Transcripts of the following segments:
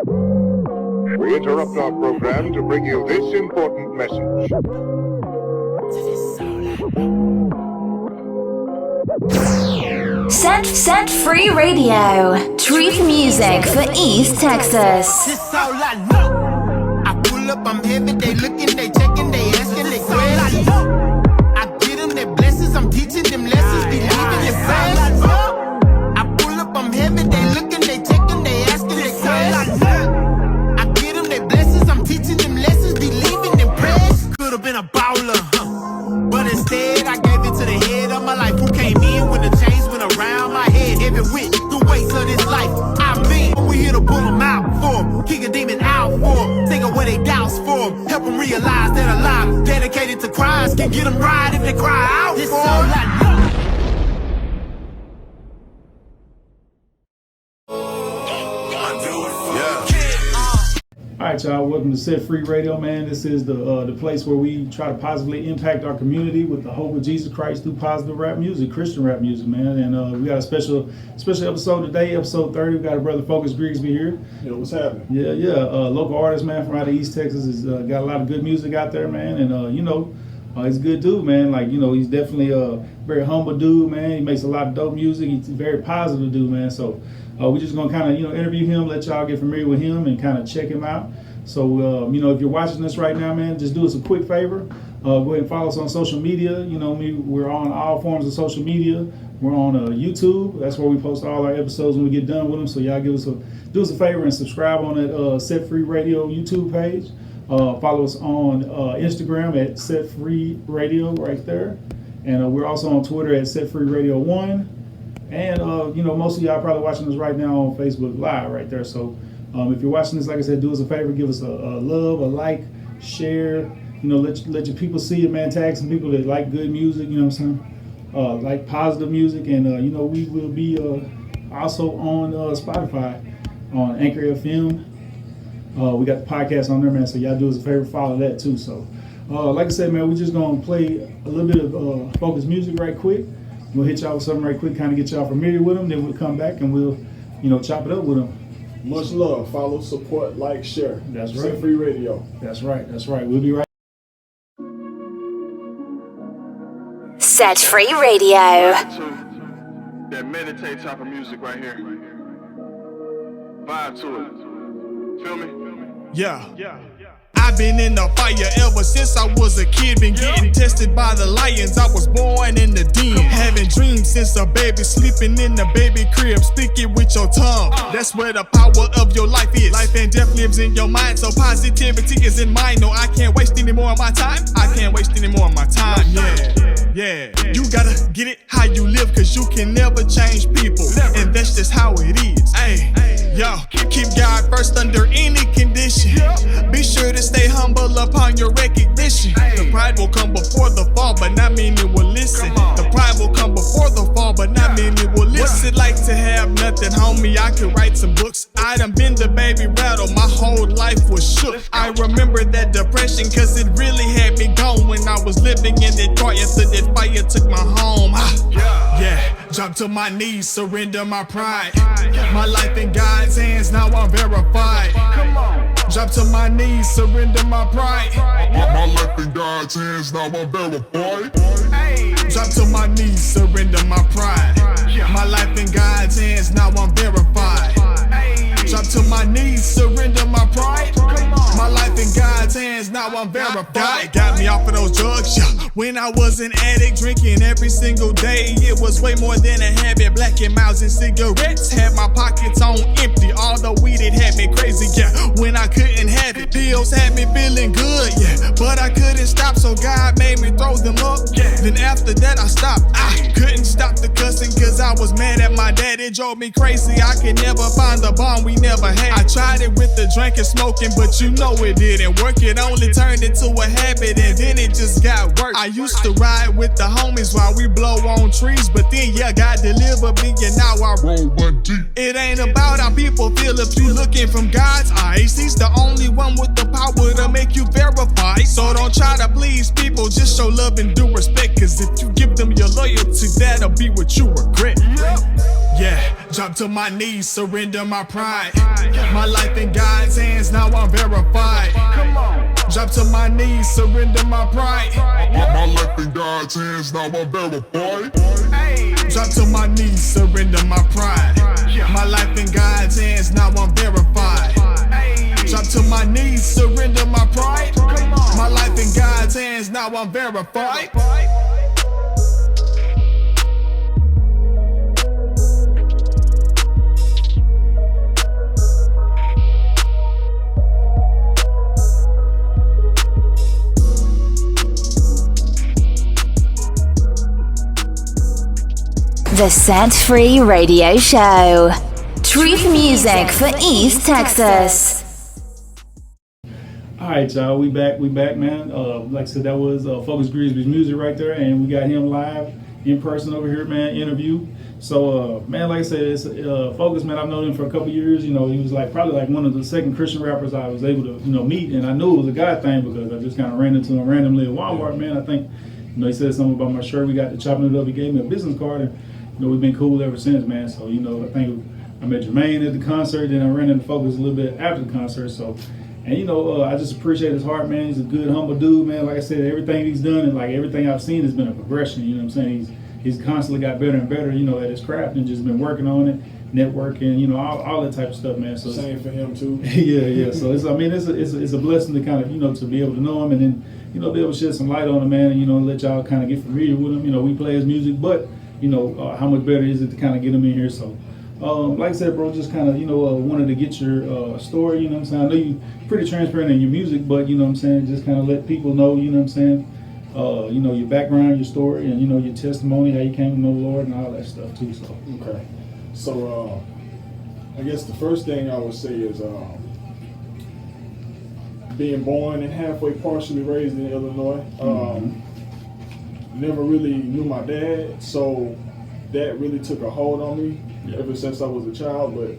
We interrupt our program to bring you this important message. Set Free Radio. Truth music for East Texas. This all I know. I pull up, I'm heavy, they looking, they checking, they asking, they questions. I get them their blessings, I'm teaching them lessons, believing in fast. I pull up, I'm heavy, they looking, they checking, they asking, they questions. I get them their blessings, I'm teaching them lessons, believing in prayers. Could've been a baller, but instead I gave it to the head of my life, who came in when the chains went around my head, heavy with the weights of this life. I mean, we here to pull them out for them, kick a demon out for them, take away their doubts for them, help them realize that a life dedicated to Christ can get them right if they cry out for all I know. Alright, y'all, welcome to Set Free Radio, man. This is the place where we try to positively impact our community with the hope of Jesus Christ through positive rap music, Christian rap music, man. And we got a special episode today, episode 30. We got a brother Focus Grigsby here. Yo, what's happening? Yeah. Local artist, man, from out of East Texas. Has got a lot of good music out there, man. And, he's a good dude, man. Like, he's definitely a very humble dude, man. He makes a lot of dope music. He's a very positive dude, man. So we're just going to kind of, interview him, let y'all get familiar with him and kind of check him out. So, if you're watching this right now, man, just do us a quick favor. Go ahead and follow us on social media. We're on all forms of social media. We're on YouTube. That's where we post all our episodes when we get done with them. So y'all do us a favor and subscribe on that Set Free Radio YouTube page. Follow us on Instagram at Set Free Radio right there. And we're also on Twitter at Set Free Radio 1. And, most of y'all probably watching us right now on Facebook Live right there. So if you're watching this, like I said, do us a favor, give us a love, a like, share, let your people see it, man. Tag some people that like good music, you know what I'm saying? Like positive music. And, we will be also on Spotify, on Anchor FM. We got the podcast on there, man, so y'all do us a favor, follow that too. So, like I said, man, we're just going to play a little bit of focus music right quick. We'll hit y'all with something right quick, kind of get y'all familiar with them. Then we'll come back and we'll, chop it up with them. Much love. Follow, support, like, share. That's right. Set Free Radio. That's right. We'll be right. Set Free Radio. That meditate type of music right here. Vibe to it. Feel me? Yeah. I've been in the fire ever since I was a kid. Been getting tested by the lions. I was born in the den. Having dreams since a baby, sleeping in the baby crib. Stick it with your tongue. That's where the power of your life is. Life and death lives in your mind, so positivity is in mine. No, I can't waste any more of my time. Yeah. You gotta get it how you live, cause you can never change people. And that's just how it is. Yo, keep God first under any condition. Be sure to stay humble upon your recognition. The pride will come before the fall, but not many will listen. The pride will come before the fall, but not many will listen. What's it like to have nothing, homie? I could write some books. I done been the baby rattle, my whole life was shook. I remember that depression, cause it really had me gone when I was living in Detroit after that fire took my home. Drop to my knees, surrender my pride. My life in God's hands, now I'm verified. Drop to my knees, surrender my pride. My life in God's hands, now I'm verified. Drop to my knees, surrender my pride. My life in God's hands, now I'm verified. Drop to my knees, surrender my pride. My life in God's hands, now I'm verified. God got me off of those drugs, When I was an addict, drinking every single day, it was way more than a habit. Blacking mouths and cigarettes had my pockets on empty. All the weed, it had me crazy, when I couldn't have it. Pills had me feeling good, but I couldn't stop, so God made me throw them up. Then after that, I stopped. I couldn't stop the cussing, cause I was mad at my dad. It drove me crazy. I could never find the bond we never had. I tried it with the drinking, smoking, but it didn't work. It only turned into a habit, and then it just got worse. I used to ride with the homies while we blow on trees, but then God delivered me, and now I roll one deep. It ain't about how people feel if you looking from God's eyes. He's the only one with the power to make you verify. So don't try to please people, just show love and do respect, cause if you give them your loyalty, that'll be what you regret. Drop to my knees, surrender my pride. My life in God's hands, now I'm verified. Drop to my knees, surrender my pride. My life in God's hands, now I'm verified. Drop to my knees, surrender my pride. My life in God's hands, now I'm verified. Drop to my knees, surrender my pride. My life in God's hands, now I'm verified. The Set Free Radio Show. Truth music for East Texas. All right, y'all, we back, man. Like I said, that was Focus Grigsby's music right there, and we got him live in person over here, man, interview. So, man, like I said, it's Focus, man, I've known him for a couple years. You know, he was probably one of the second Christian rappers I was able to, meet, and I knew it was a God thing because I just kind of ran into him randomly at Walmart, man. I think, he said something about my shirt. We got to chopping it up. He gave me a business card, and, we've been cool ever since, man. So, I think I met Jermaine at the concert, then I ran into Focus a little bit after the concert, so. And I just appreciate his heart, man. He's a good, humble dude, man. Like I said, everything he's done and everything I've seen has been a progression. You know what I'm saying? He's constantly got better and better, at his craft and just been working on it, networking, all that type of stuff, man. So same for him too. yeah. So it's a blessing to kind of to be able to know him and then be able to shed some light on him, man. And let y'all kind of get familiar with him. We play his music, but how much better is it to kind of get him in here? So. Like I said, bro, just kind of, wanted to get your story, you know what I'm saying? I know you're pretty transparent in your music, but, you know what I'm saying, just kind of let people know, you know what I'm saying, your background, your story, and, your testimony, how you came to know the Lord and all that stuff, too. So. Okay. So, I guess the first thing I would say is being born and halfway partially raised in Illinois. Never really knew my dad, so that really took a hold on me. Yeah. Ever since I was a child, but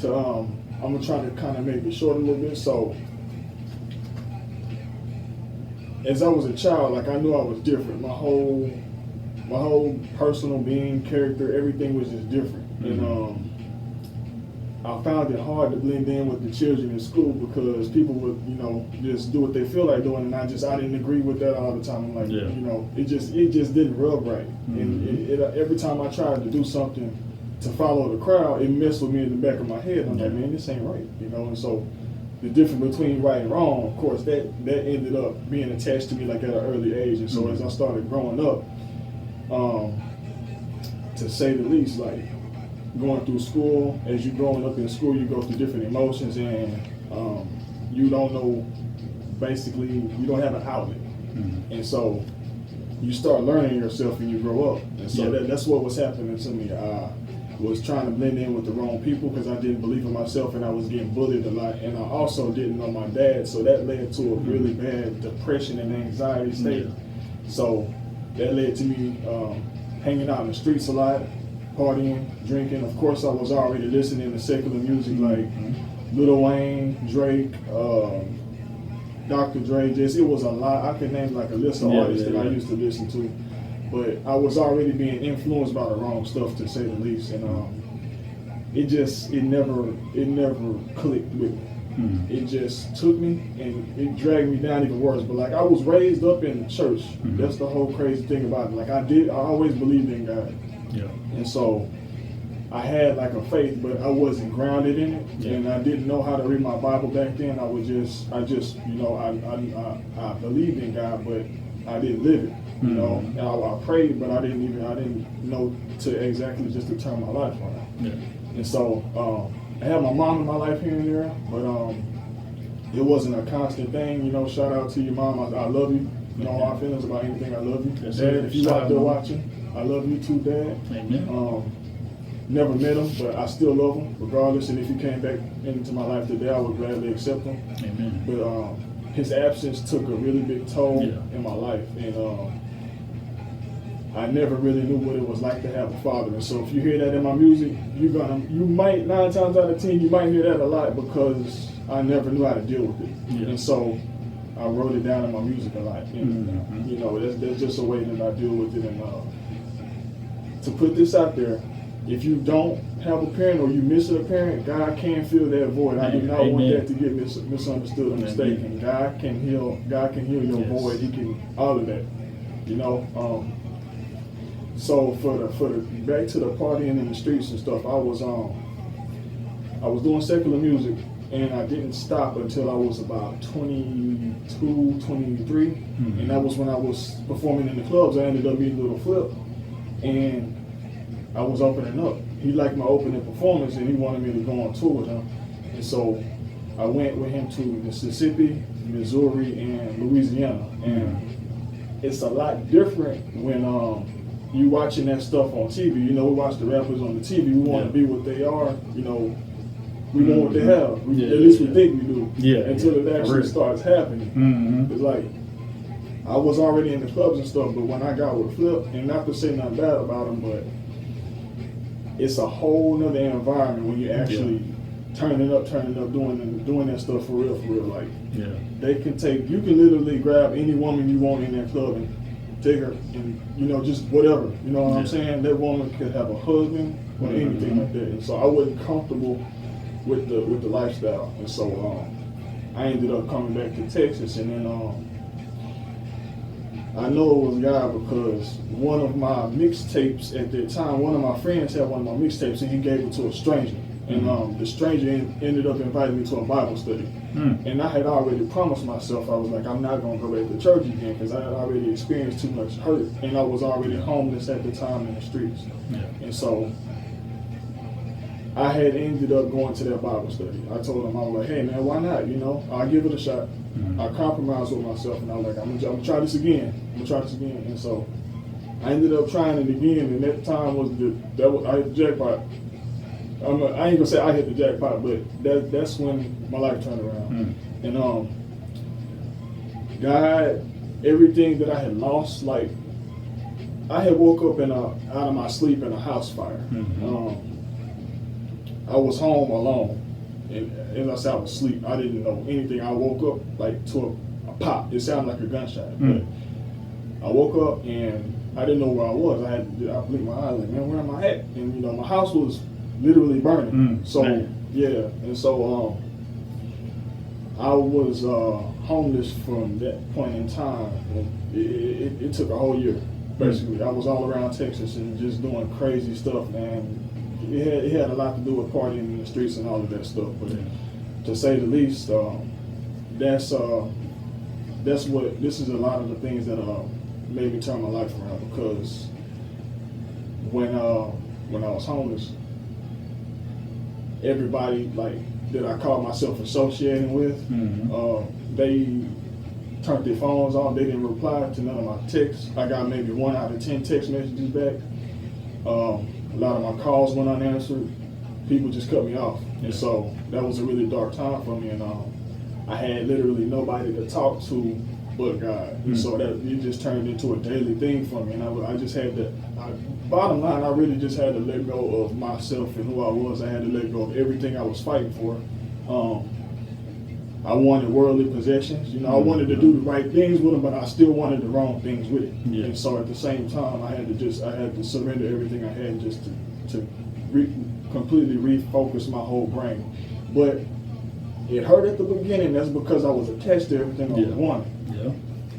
I'm gonna try to kind of make it short a little bit. So, as I was a child, I knew I was different. My whole personal being, character, everything was just different. Mm-hmm. And I found it hard to blend in with the children in school because people would, just do what they feel like doing, and I didn't agree with that all the time. I'm it just didn't rub right. Mm-hmm. And every time I tried to do something to follow the crowd, it messed with me in the back of my head. I'm like, man, this ain't right, And so the difference between right and wrong, of course, that ended up being attached to me at an early age. And so as I started growing up, to say the least, going through school, as you're growing up in school, you go through different emotions, and you don't know, basically, you don't have an outlet. Mm-hmm. And so you start learning yourself and you grow up. And so that's what was happening to me. Was trying to blend in with the wrong people because I didn't believe in myself and I was getting bullied a lot, and I also didn't know my dad, so that led to a really bad depression and anxiety state. So that led to me hanging out in the streets a lot, partying, drinking. Of course, I was already listening to secular music like Lil Wayne, Drake, Dr. Dre. It was a lot. I could name a list of artists that I used to listen to. But I was already being influenced by the wrong stuff, to say the least, and it never clicked with me. Mm-hmm. It just took me and it dragged me down even worse. But I was raised up in church. Mm-hmm. That's the whole crazy thing about it. I always believed in God. Yeah. And so I had a faith, but I wasn't grounded in it, and I didn't know how to read my Bible back then. I believed in God, but I didn't live it. And I prayed, but I didn't know to exactly just to turn my life around. Yeah. And so I had my mom in my life here and there, but it wasn't a constant thing. Shout out to your mom. I love you. Our feelings about anything. I love you. Yes, Dad, if you're out there watching, I love you too, Dad. Amen. Never met him, but I still love him regardless. And if he came back into my life today, I would gladly accept him. Amen. But his absence took a really big toll in my life, and I never really knew what it was like to have a father. And so if you hear that in my music, you might 9 times out of 10 you might hear that a lot because I never knew how to deal with it. Yeah. And so I wrote it down in my music a lot. And that's just a way that I deal with it. And to put this out there, if you don't have a parent or you miss a parent, God can fill that void. I do not want that to get misunderstood or mistaken. God can heal your void. He can, all of that, you know. So for the back to the partying in the streets and stuff, I was doing secular music, and I didn't stop until I was about 22, 23, and that was when I was performing in the clubs. I ended up being Little Flip, and I was opening up. He liked my opening performance, and he wanted me to go on tour with him. And so I went with him to Mississippi, Missouri, and Louisiana. And it's a lot different when you watching that stuff on TV. You know, we watch the rappers on the TV. We want to be what they are. You know, we want what they have. At least we think we do. Until it actually starts happening. It's like, I was already in the clubs and stuff, but when I got with Flip, and not to say nothing bad about him, but it's a whole nother environment when you actually turning up, doing that stuff for real. Like, they can you can literally grab any woman you want in that club and take her, and you know, just whatever. You know what I'm saying? That woman could have a husband or anything like that. And so I wasn't comfortable with the lifestyle, and so I ended up coming back to Texas, and then I know it was God because one of my mixtapes at that time, one of my friends had one of my mixtapes, and he gave it to a stranger. And the stranger ended up inviting me to a Bible study. And I had already promised myself, I was like, I'm not going to go back to church again because I had already experienced too much hurt. And I was already homeless at the time in the streets. And so I had ended up going to that Bible study. I told him, I was like, hey man, why not? You know, I'll give it a shot. I compromised with myself, and I was like, I'm gonna try this again. And so I ended up trying it again, and that time was I hit the jackpot. I ain't gonna say I hit the jackpot, but that's when my life turned around. And God, everything that I had lost, like I had woke up out of my sleep in a house fire. I was home alone, and as I said, I was asleep. I didn't know anything. I woke up like to a pop. It sounded like a gunshot. But I woke up and I didn't know where I was. I blinked my eyes like, man, where am I at? And you know, my house was literally burning. And so I was homeless from that point in time. And it took a whole year, basically. I was all around Texas and just doing crazy stuff, man. It had a lot to do with partying in the streets and all of that stuff, but to say the least, this is a lot of the things that made me turn my life around, because when I was homeless, everybody like that I called myself associating with, they turned their phones off. They didn't reply to none of my texts. I got maybe 1 out of 10 text messages back. A lot of my calls went unanswered. People just cut me off. And so that was a really dark time for me. And I had literally nobody to talk to but God. And so that it just turned into a daily thing for me. And I just had to, bottom line, I really just had to let go of myself and who I was. I had to let go of everything I was fighting for. I wanted worldly possessions. You know, I wanted to do the right things with them, but I still wanted the wrong things with it. And so at the same time, I had to surrender everything I had just to completely refocus my whole brain. But it hurt at the beginning. That's because I was attached to everything I wanted.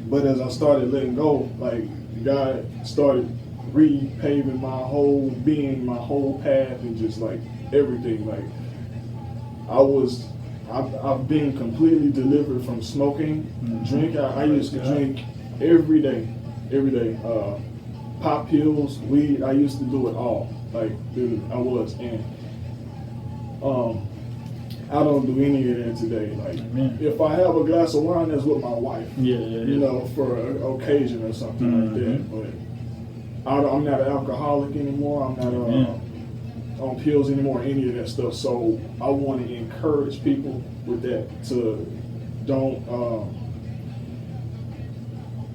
But as I started letting go, like God started repaving my whole being, my whole path, and just like everything. Like I've been completely delivered from smoking, drink. I used to drink every day. Pop pills, weed. I used to do it all. Like I was, and I don't do any of that today. Like if I have a glass of wine, that's with my wife. You know, for an occasion or something like that. But I'm not an alcoholic anymore. I'm not on pills anymore, any of that stuff. So I want to encourage people with that to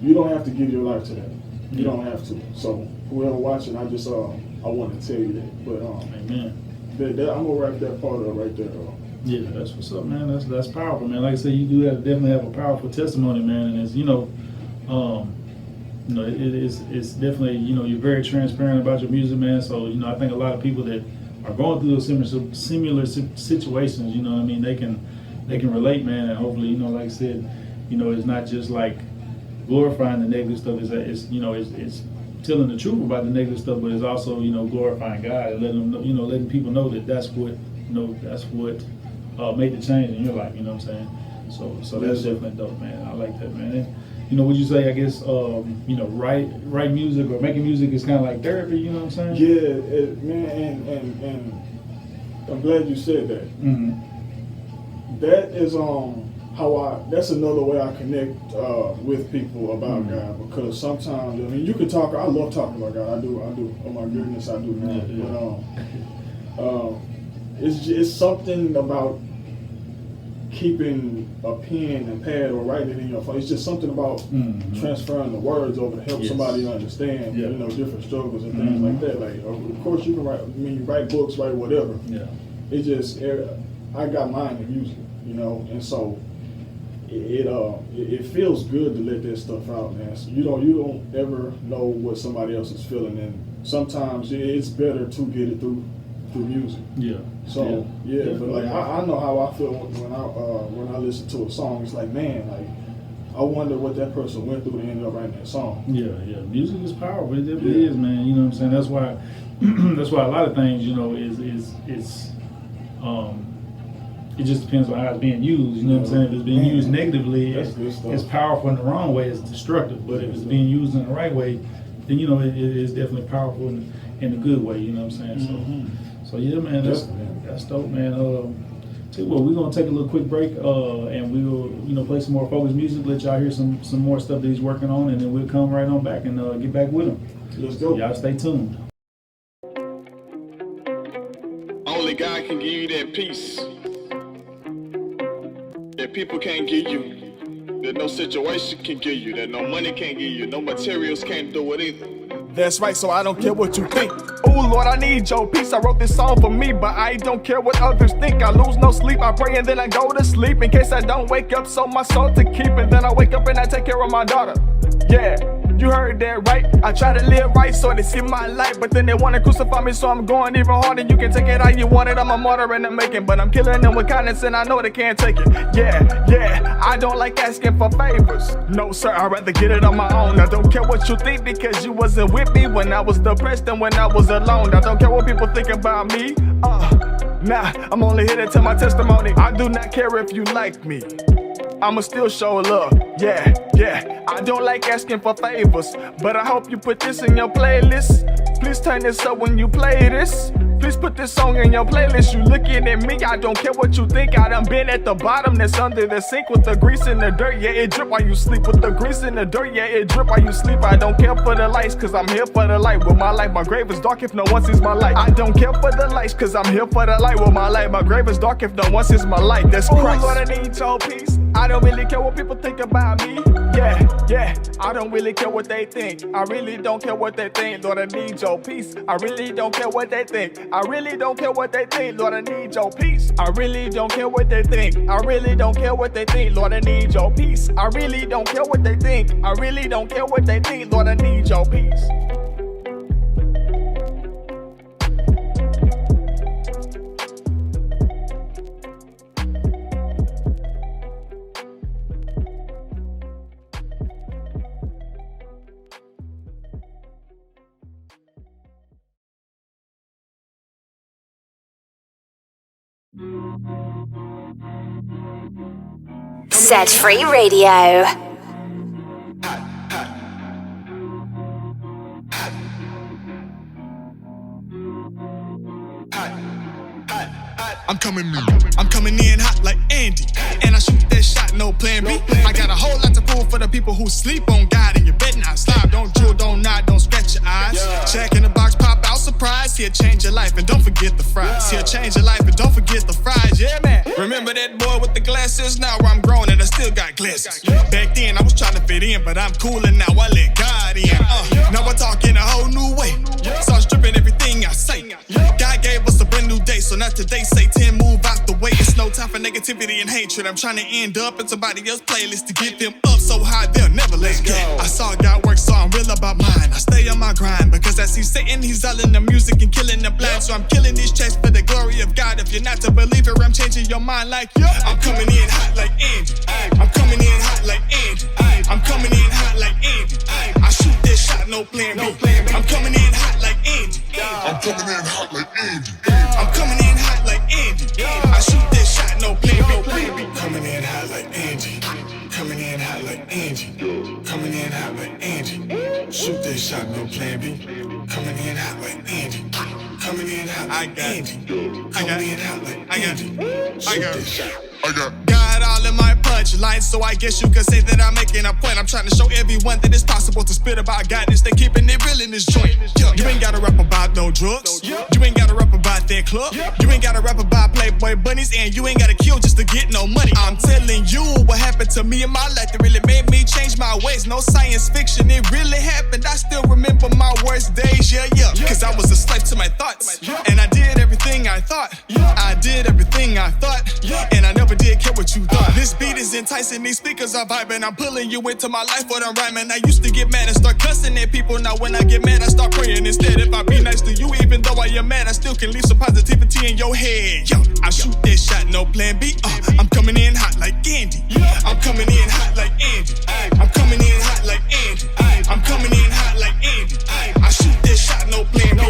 you don't have to give your life to that. You don't have to. So whoever watching, I just I want to tell you that. But I'm gonna wrap that part up right there. Yeah, that's what's up, man. That's powerful, man. Like I said, you do definitely have a powerful testimony, man. And as you know, You know, it's definitely, you know, you're very transparent about your music, man. So, you know, I think a lot of people that are going through those similar situations, you know what I mean, they can relate, man, and hopefully, you know, like I said, you know, it's not just like glorifying the negative stuff. It's you know, it's telling the truth about the negative stuff, but it's also, you know, glorifying God and letting them, you know, letting people know that that's what made the change in your life. You know what I'm saying? So that's definitely dope, man. I like that, man. And, you know, would you say, I guess, you know, write music or making music is kind of like therapy? You know what I'm saying? Yeah, man, and I'm glad you said that. Mm-hmm. That is that's another way I connect with people about God, because sometimes, I mean, you can talk. I love talking about God. I do. Oh my goodness, I do now. Yeah. But it's something about keeping a pen and pad or writing it in your phone. It's just something about transferring the words over to help somebody understand, you know, different struggles and things like that. Like, of course, you can write. I mean, you write books, write whatever. Yeah. It just, I got mine in music, you know, and so it feels good to let that stuff out, man. So you don't ever know what somebody else is feeling, and sometimes it's better to get it through music. Yeah. So but like I know how I feel when I listen to a song. It's like, man, like I wonder what that person went through to end up writing that song. Yeah. Music is powerful. It definitely is, man. You know what I'm saying? That's why a lot of things, you know, it just depends on how it's being used. You know what I'm saying? If it's being used negatively, it's powerful. In the wrong way, it's destructive. But if it's being used in the right way, then, you know, it is definitely powerful in a good way. You know what I'm saying? So yeah, man, that's dope, man. Tell you what, we're gonna take a little quick break, and we will, you know, play some more Focus music, let y'all hear some more stuff that he's working on, and then we'll come right on back and get back with him. Let's go. Y'all stay tuned. Only God can give you that peace that people can't give you, that no situation can give you, that no money can give you, no materials can't do it either. That's right, so I don't care what you think. Oh Lord, I need your peace. I wrote this song for me, but I don't care what others think. I lose no sleep, I pray and then I go to sleep in case I don't wake up, so my soul to keep. And then I wake up and I take care of my daughter. Yeah, you heard that right. I try to live right so they see my light, but then they want to crucify me, so I'm going even harder. You can take it how you want it, I'm a martyr and I'm making, but I'm killing them with kindness and I know they can't take it. Yeah, I don't like asking for favors. No sir, I'd rather get it on my own. I don't care what you think because you wasn't with me when I was depressed and when I was alone. I don't care what people think about me. Nah, I'm only here to tell my testimony. I do not care if you like me, I'ma still show love. Yeah, I don't like asking for favors, but I hope you put this in your playlist. Please turn this up when you play this. Please put this song in your playlist. You looking at me, I don't care what you think. I done been at the bottom, that's under the sink with the grease in the dirt. Yeah, it drip while you sleep with the grease in the dirt. Yeah, it drip while you sleep. I don't care for the lights, cause I'm here for the light. With my light, my grave is dark if no one sees my light. I don't care for the lights, cause I'm here for the light. With my light, my grave is dark if no one sees my light. That's Christ. Oh Lord, I need your peace. I don't really care what people think about me. Yeah, I don't really care what they think. I really don't care what they think. Lord, I need your peace. I really don't care what they think. I really don't care what they think. Lord, I need your peace. I really don't care what they think. I really don't care what they think. Lord, I need your peace. I really don't care what they think. I really don't care what they think. Lord, I need your peace. Set Free Radio. I'm coming in hot like Andy, and I shoot that shot, no plan B. I got a whole lot to prove for the people who sleep on God, and you bet not slide. Don't drool, don't nod, don't scratch your eyes. Check in the box, pop out, surprise. He'll change your life, and don't forget the fries. He'll change your life, and don't forget the fries. Yeah, man. Remember that boy with the glasses? Now I'm grown and I still got glasses. Back then I was trying to fit in, but I'm cool and now I let God in. Now I talk in a whole new way. Start stripping everything I say. God gave us a brand new day, so not today. Say 10, move out the way. It's no no time for negativity and hatred. I'm trying to end up in somebody else's playlist to get them up so high they'll never let go. I saw God work, so I'm real about mine. I stay on my grind because I see Satan, he's all in the music and killing the blind. So I'm killing these tracks for the glory of God. If you're not a believer, I'm changing your mind like I'm coming in hot like Andy. I'm coming in hot like Andy. I'm coming in hot like Andy. I shoot that shot, no plan B. I'm coming in hot like Andy. I'm coming in hot like Andy. I'm coming in hot like Andy. I shoot that shot, no plan B. Coming in hot like Andy. Coming in hot like Andy. Coming in hot like Andy. Shoot that shot, no plan B. Coming in hot like Andy. Coming in hot like Andy. Coming in hot like Andy. Shoot that shot. I got God all in my punchlines, so I guess you could say that I'm making a point. I'm trying to show everyone that it's possible to spit about godness. They keeping it real in this joint. You ain't gotta rap about no drugs. You ain't gotta rap about that club. You ain't gotta rap about Playboy bunnies, and you ain't gotta kill just to get no money. I'm telling you what happened to me in my life that really made me change my ways. No science fiction, it really happened. I still remember my worst days, yeah. Cause I was a slave to my thoughts, and I did everything I thought. I did everything I thought, and I never did care what you thought. This beat is enticing, these speakers are vibing. I'm pulling you into my life what I'm rhyming. I used to get mad and start cussing at people. Now when I get mad, I start praying instead. If I be nice to you, even though I am mad, I still can leave some positivity in your head. Yo, I shoot that shot, no plan B. I'm coming in hot like Andy. I'm coming in hot like Andy. I'm coming in hot like Andy. I'm coming in hot like Andy. I shoot that shot, no plan B.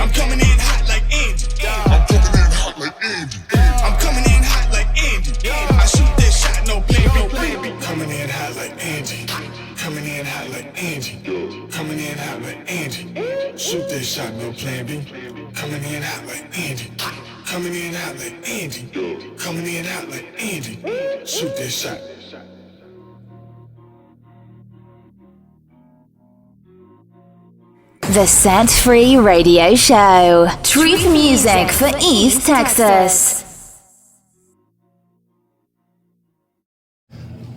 I'm coming in hot like Andy. I'm coming in hot like Andy. I'm coming in hot like Andy. I shoot that shot, no plan B. Coming in hot like Andy. Coming in hot like Andy. Coming in hot like Andy. Shoot that shot, no plan B. Coming in hot like Andy. Coming in hot like Andy. Coming in hot like Andy. Shoot that shot. The Set Free Radio Show. Truth music for East Texas.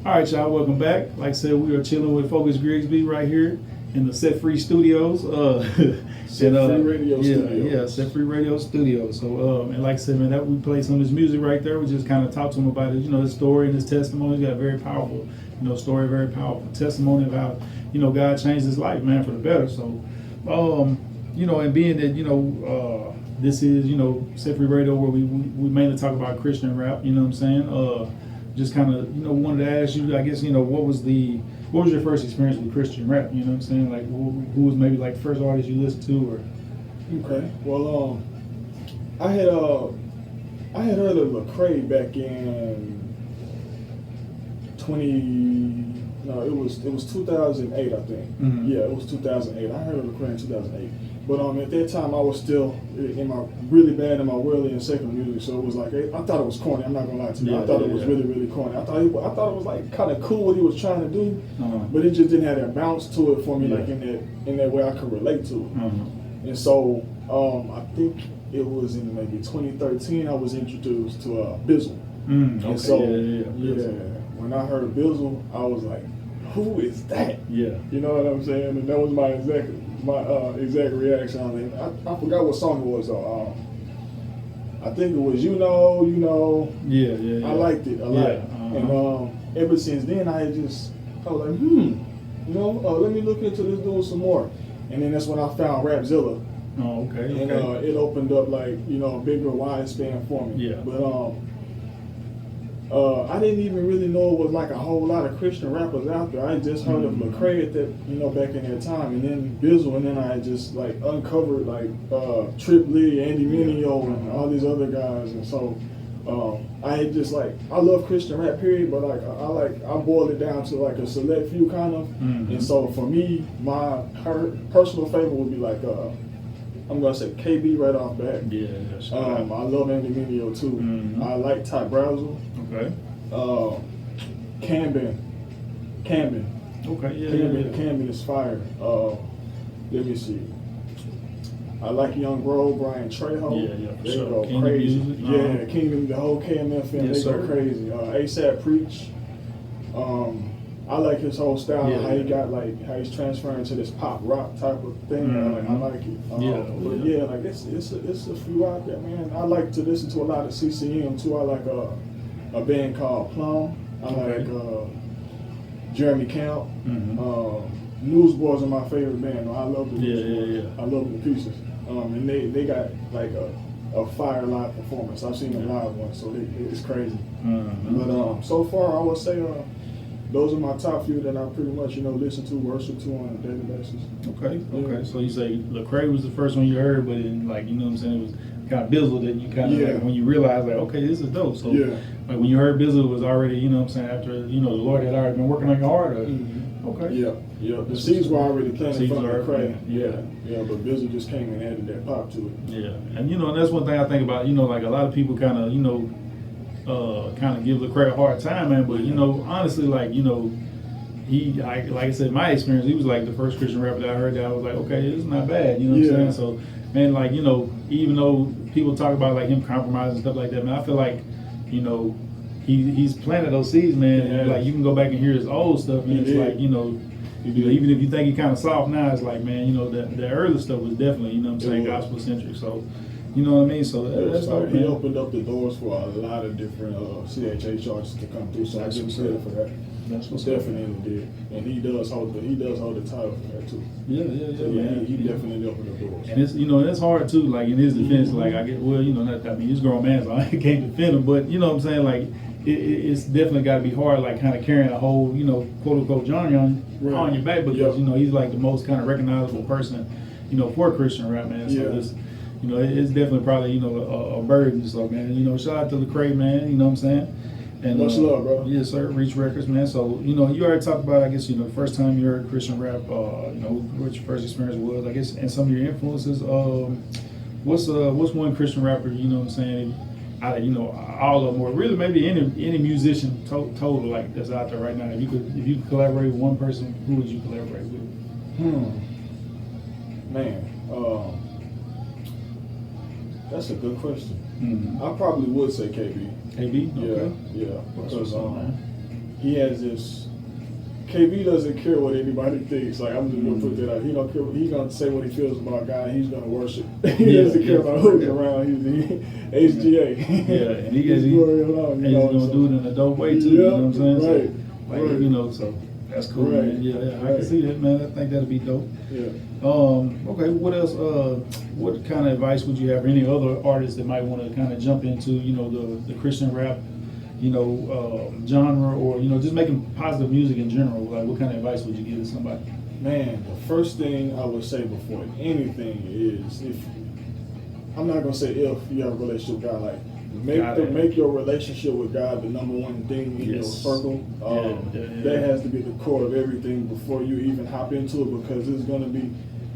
All right, y'all, welcome back. Like I said, we are chilling with Focus Grigsby right here in the Set Free Studios. Set Free Radio Studios. Yeah, Set Free Radio Studios. So, and like I said, man, that we played some of his music right there. We just kind of talked to him about it, his story and his testimony. He's got a very powerful, story, very powerful testimony of how, God changed his life, man, for the better. So, and being that, this is, Set Free Radio, where we mainly talk about Christian rap, you know what I'm saying? Just kind of, wanted to ask you, I guess, what was your first experience with Christian rap? You know what I'm saying? Like, who was maybe like the first artist you listened to, or? Okay. Well, I had heard of Lecrae back in it was 2008, I think. Mm-hmm. Yeah, it was 2008. I heard of Lecrae in 2008. But at that time, I was still really bad in my worldly and secular music. So it was like, I thought it was corny. I'm not gonna lie to you. I thought it was really, really corny. I thought it was like kind of cool what he was trying to do, but it just didn't have that bounce to it for me, like in that way I could relate to it. And so I think it was in maybe 2013 I was introduced to Bizzle. Okay. And so when I heard Bizzle, I was like, who is that? Yeah. You know what I'm saying? And that was my exact reaction. I forgot what song it was though. I think it was You Know. Yeah. I liked it a lot. And ever since then I was like, let me look into this dude some more. And then that's when I found Rapzilla. Oh, okay. And it opened up like, a bigger wide span for me. Yeah. But I didn't even really know it was like a whole lot of Christian rappers out there. I just heard of Lecrae at that, back in that time, and then Bizzle, and then I just like uncovered like Trip Lee, Andy Mineo, and all these other guys, and so I just like I love Christian rap period, but like I boiled it down to like a select few kind of, and so for me, my personal favorite would be like I'm gonna say KB right off bat. Yeah, sure. I love Andy Mineo too. I like Ty Brazzle. Okay. Camden. Okay, yeah. Camden is fire. Let me see. I like Young Bro, Brian Trejo. Yeah, for sure. Go Kingdom crazy. Music. Yeah, Kingdom, the whole KMF family, they go crazy. ASAP Preach. I like his whole style, Yeah. how he got like how he's transferring to this pop rock type of thing. I like it. But yeah, like it's a few out there, man. I like to listen to a lot of CCM too. I like a band called Plum. I like Jeremy Camp. Newsboys are my favorite band. I love the Newsboys. I love them to pieces. And they got like a fire live performance. I've seen them live once, so it's crazy. But so far, I would say those are my top few that I pretty much listen to, worship to on a daily basis. Okay. So you say Lecrae was the first one you heard, but it, like what I'm saying, it was kind of Bizzle that you kind of like when you realized like, okay, this is dope. So like when you heard Bizzle, it was already what I'm saying, after the Lord had already been working on your heart. Okay. Yeah. The seeds were already planted from Lecrae. But Bizzle just came and added that pop to it. Yeah, and and that's one thing I think about. Like a lot of people kind of kind of give Lecrae a hard time, man. But honestly, like he, like I said, my experience, he was like the first Christian rapper that I heard that I was like, okay, this is not bad. You know what I'm saying? So, man, like even though people talk about like him compromising and stuff like that, man, I feel like he's planted those seeds, man. And like you can go back and hear his old stuff, and it's like even if you think he kind of soft now, it's like, man, the early stuff was definitely gospel centric. So. You know what I mean? So that's like he opened up the doors for a lot of different CHA charges to come through. So I give him credit for that. That's what's definitely did, and he does hold the title for that too. Yeah, man. He definitely opened up doors. And it's it's hard too. Like in his defense, like I get he's a grown man, so I can't defend him. But you know what I'm saying? Like it's definitely got to be hard, like kind of carrying a whole quote unquote genre on your back because he's like the most kind of recognizable person for Christian rap, man. So it's it's definitely probably a burden. So man, shout out to Lecrae, man. You know what I'm saying? And much love, bro. Yes, sir. Reach Records, man. So you already talked about, I guess the first time you heard Christian rap. What your first experience was, I guess, and some of your influences. What's one Christian rapper what I'm saying? All of them, or really maybe any musician total like that's out there right now. If you could collaborate with one person, who would you collaborate with? Man. That's a good question. I probably would say KB. KB? Okay. Yeah. Because he has this. KB doesn't care what anybody thinks. Like I'm just gonna put that out. He don't care. He's gonna say what he feels about God. He's gonna worship. He doesn't care about who's around. He's HGA. And he's gonna do it in a dope way too. You know what I'm saying? Right. So that's cool, man. Yeah. I can see that, man. I think that'd be dope. Yeah. Okay, what else? What kind of advice would you have for any other artists that might want to kind of jump into, the Christian rap, genre, or just making positive music in general? Like, what kind of advice would you give to somebody? Man, the first thing I would say before anything is I'm not gonna say if you have a relationship with God, like make your relationship with God the number one thing in your circle. That has to be the core of everything before you even hop into it, because there's going to be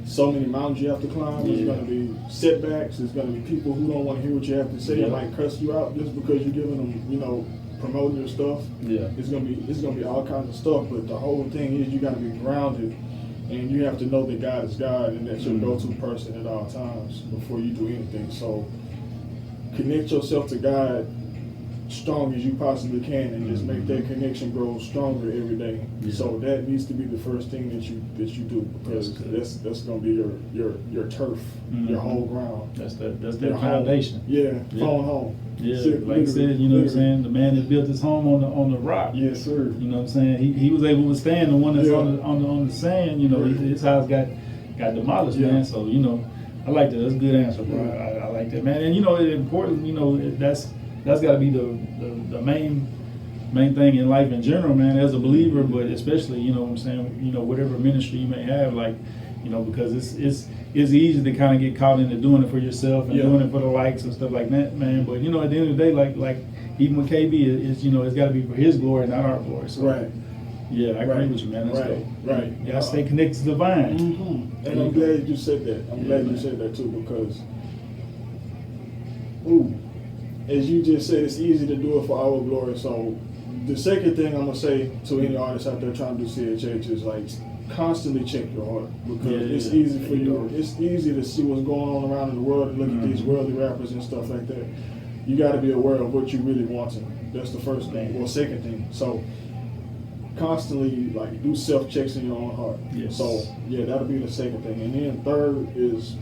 so many mountains you have to climb. There's going to be setbacks. There's going to be people who don't want to hear what you have to say. They might cuss you out just because you're giving them, promoting your stuff. It's gonna be all kinds of stuff. But the whole thing is you got to be grounded, and you have to know that God is God, and that's your go-to person at all times before you do anything. So connect yourself to God strong as you possibly can, and just make that connection grow stronger every day. So that needs to be the first thing that you do, because that's gonna be your turf, your whole ground. That's that foundation. Phone home. Like I said, what I'm saying, the man that built his home on the rock. Yes, sir. You know what I'm saying? He was able to withstand the one that's on the sand. His house got demolished, man. So I like that. That's a good answer, bro. I like that, man. And it's important. That's got to be the main thing in life in general, man. As a believer, but especially what I'm saying. Whatever ministry you may have, like because it's easy to kind of get caught into doing it for yourself and doing it for the likes and stuff like that, man. But at the end of the day, like even with KB, it's got to be for his glory, not our glory. So, I agree with you, man. That's dope. Right. Yeah, stay connected to the vine. And I'm glad you said that. I'm glad you said that too, because as you just said, it's easy to do it for our glory. So the second thing I'm gonna say to any artist out there trying to do CHH is like constantly check your heart, because it's easy for you. It's easy to see what's going on around in the world and look at these worldly rappers and stuff like that. You got to be aware of what you really want. That's the first thing. Or second thing. So constantly like do self-checks in your own heart. Yes. So yeah, that'll be the second thing. And then third is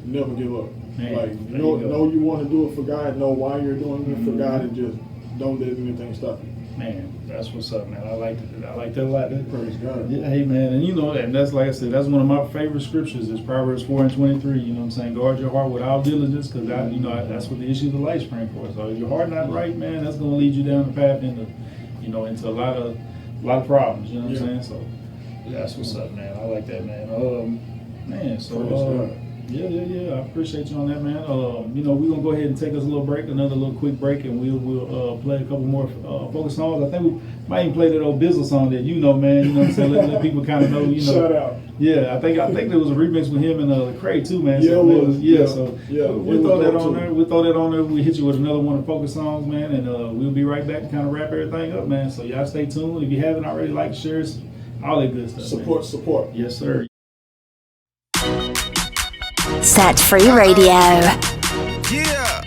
never give up. Man, like know you want to do it for God, know why you're doing it for God, and just don't let anything stop you. Man, that's what's up, man. I like that a lot. Praise God. Yeah, hey, man, and you know, and that's like I said, that's one of my favorite scriptures is Proverbs 4:23. You know what I'm saying? Guard your heart with all diligence, because that's what the issues of life spring for. So if your heart not right, man, that's gonna lead you down the path into a lot of problems. You know what I'm saying? So that's what's up, man. I like that, man. Man, so yeah. I appreciate you on that, man. We're gonna go ahead and take us a little break, another little quick break, and we'll play a couple more focus songs. I think we might even play that old Bizzle song that man. You know what I'm saying? Let people kind of know. Shout out. Yeah, I think there was a remix with him and Lecrae too, man. Yeah, so, it was. Yeah, Yeah. so Yeah, we'll throw that on there. We'll throw that on there. We'll hit you with another one of focus songs, man, and we'll be right back to kind of wrap everything up, man. So y'all stay tuned. If you haven't already, like, share, all that good stuff. Support. Yes, sir. Set Free Radio. Yeah.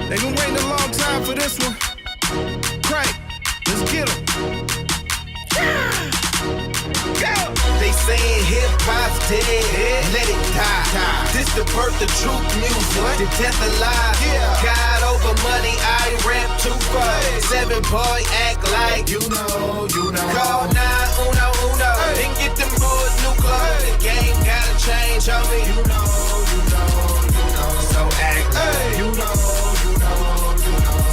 They've been waiting a long time for this one. Crank. Let's get 'em. Go. They saying hip-hop's dead. Let it die. This the birth of truth music. The death of lies. God over money, I rap too far. 7 boy act like you know. Call 911. Then get them boys new clothes. The game gotta change on me. You know. So act like you know.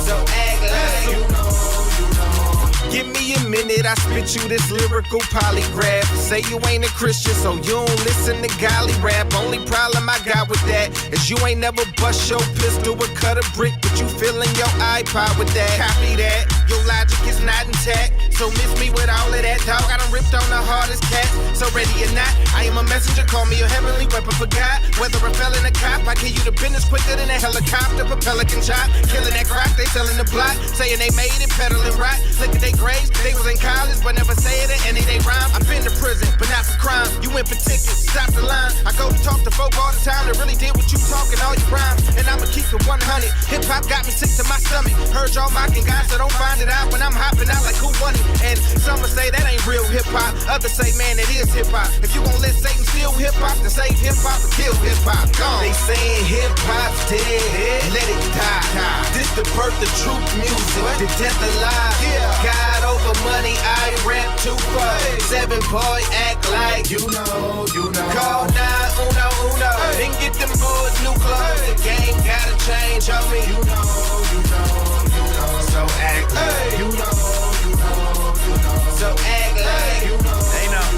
So act like you know. Give me a minute, I spit you this lyrical polygraph. Say you ain't a Christian, so you don't listen to golly rap. Only problem I got with that is you ain't never bust your pistol or cut a brick, but you filling your iPod with that. Copy that, your logic is not intact. So miss me with all of that, dog. I done ripped on the hardest cat. So ready or not, I am a messenger. Call me a heavenly weapon for God. Whether a felon or cop, I kill you the business quicker than a helicopter. A pelican chop, killing that crack. They selling the block, saying they made it, peddling rock. Look at they grades, they was in college, but never said it. Any they rhyme. I've been to prison, but not for crime. You went for tickets, stop the line. I go to talk to folk all the time that really did what you talking, all your rhymes. And I'ma keep it 100. Hip hop got me sick to my stomach. Heard y'all mocking guys, so don't find it out when I'm hopping out like who won it. And some will say that ain't real hip hop. Others say, man, it is hip hop. If you gon' let Satan steal hip hop, then save hip hop and kill hip hop. Gone. They saying hip hop's dead. Let it die. This the birth of truth music. The death of lies. God over money, I rap too far. 7 boy act like you know. Call 911. Then get them boys new clothes. The game gotta change on me. You know. So act like you know. So act like you know. They know.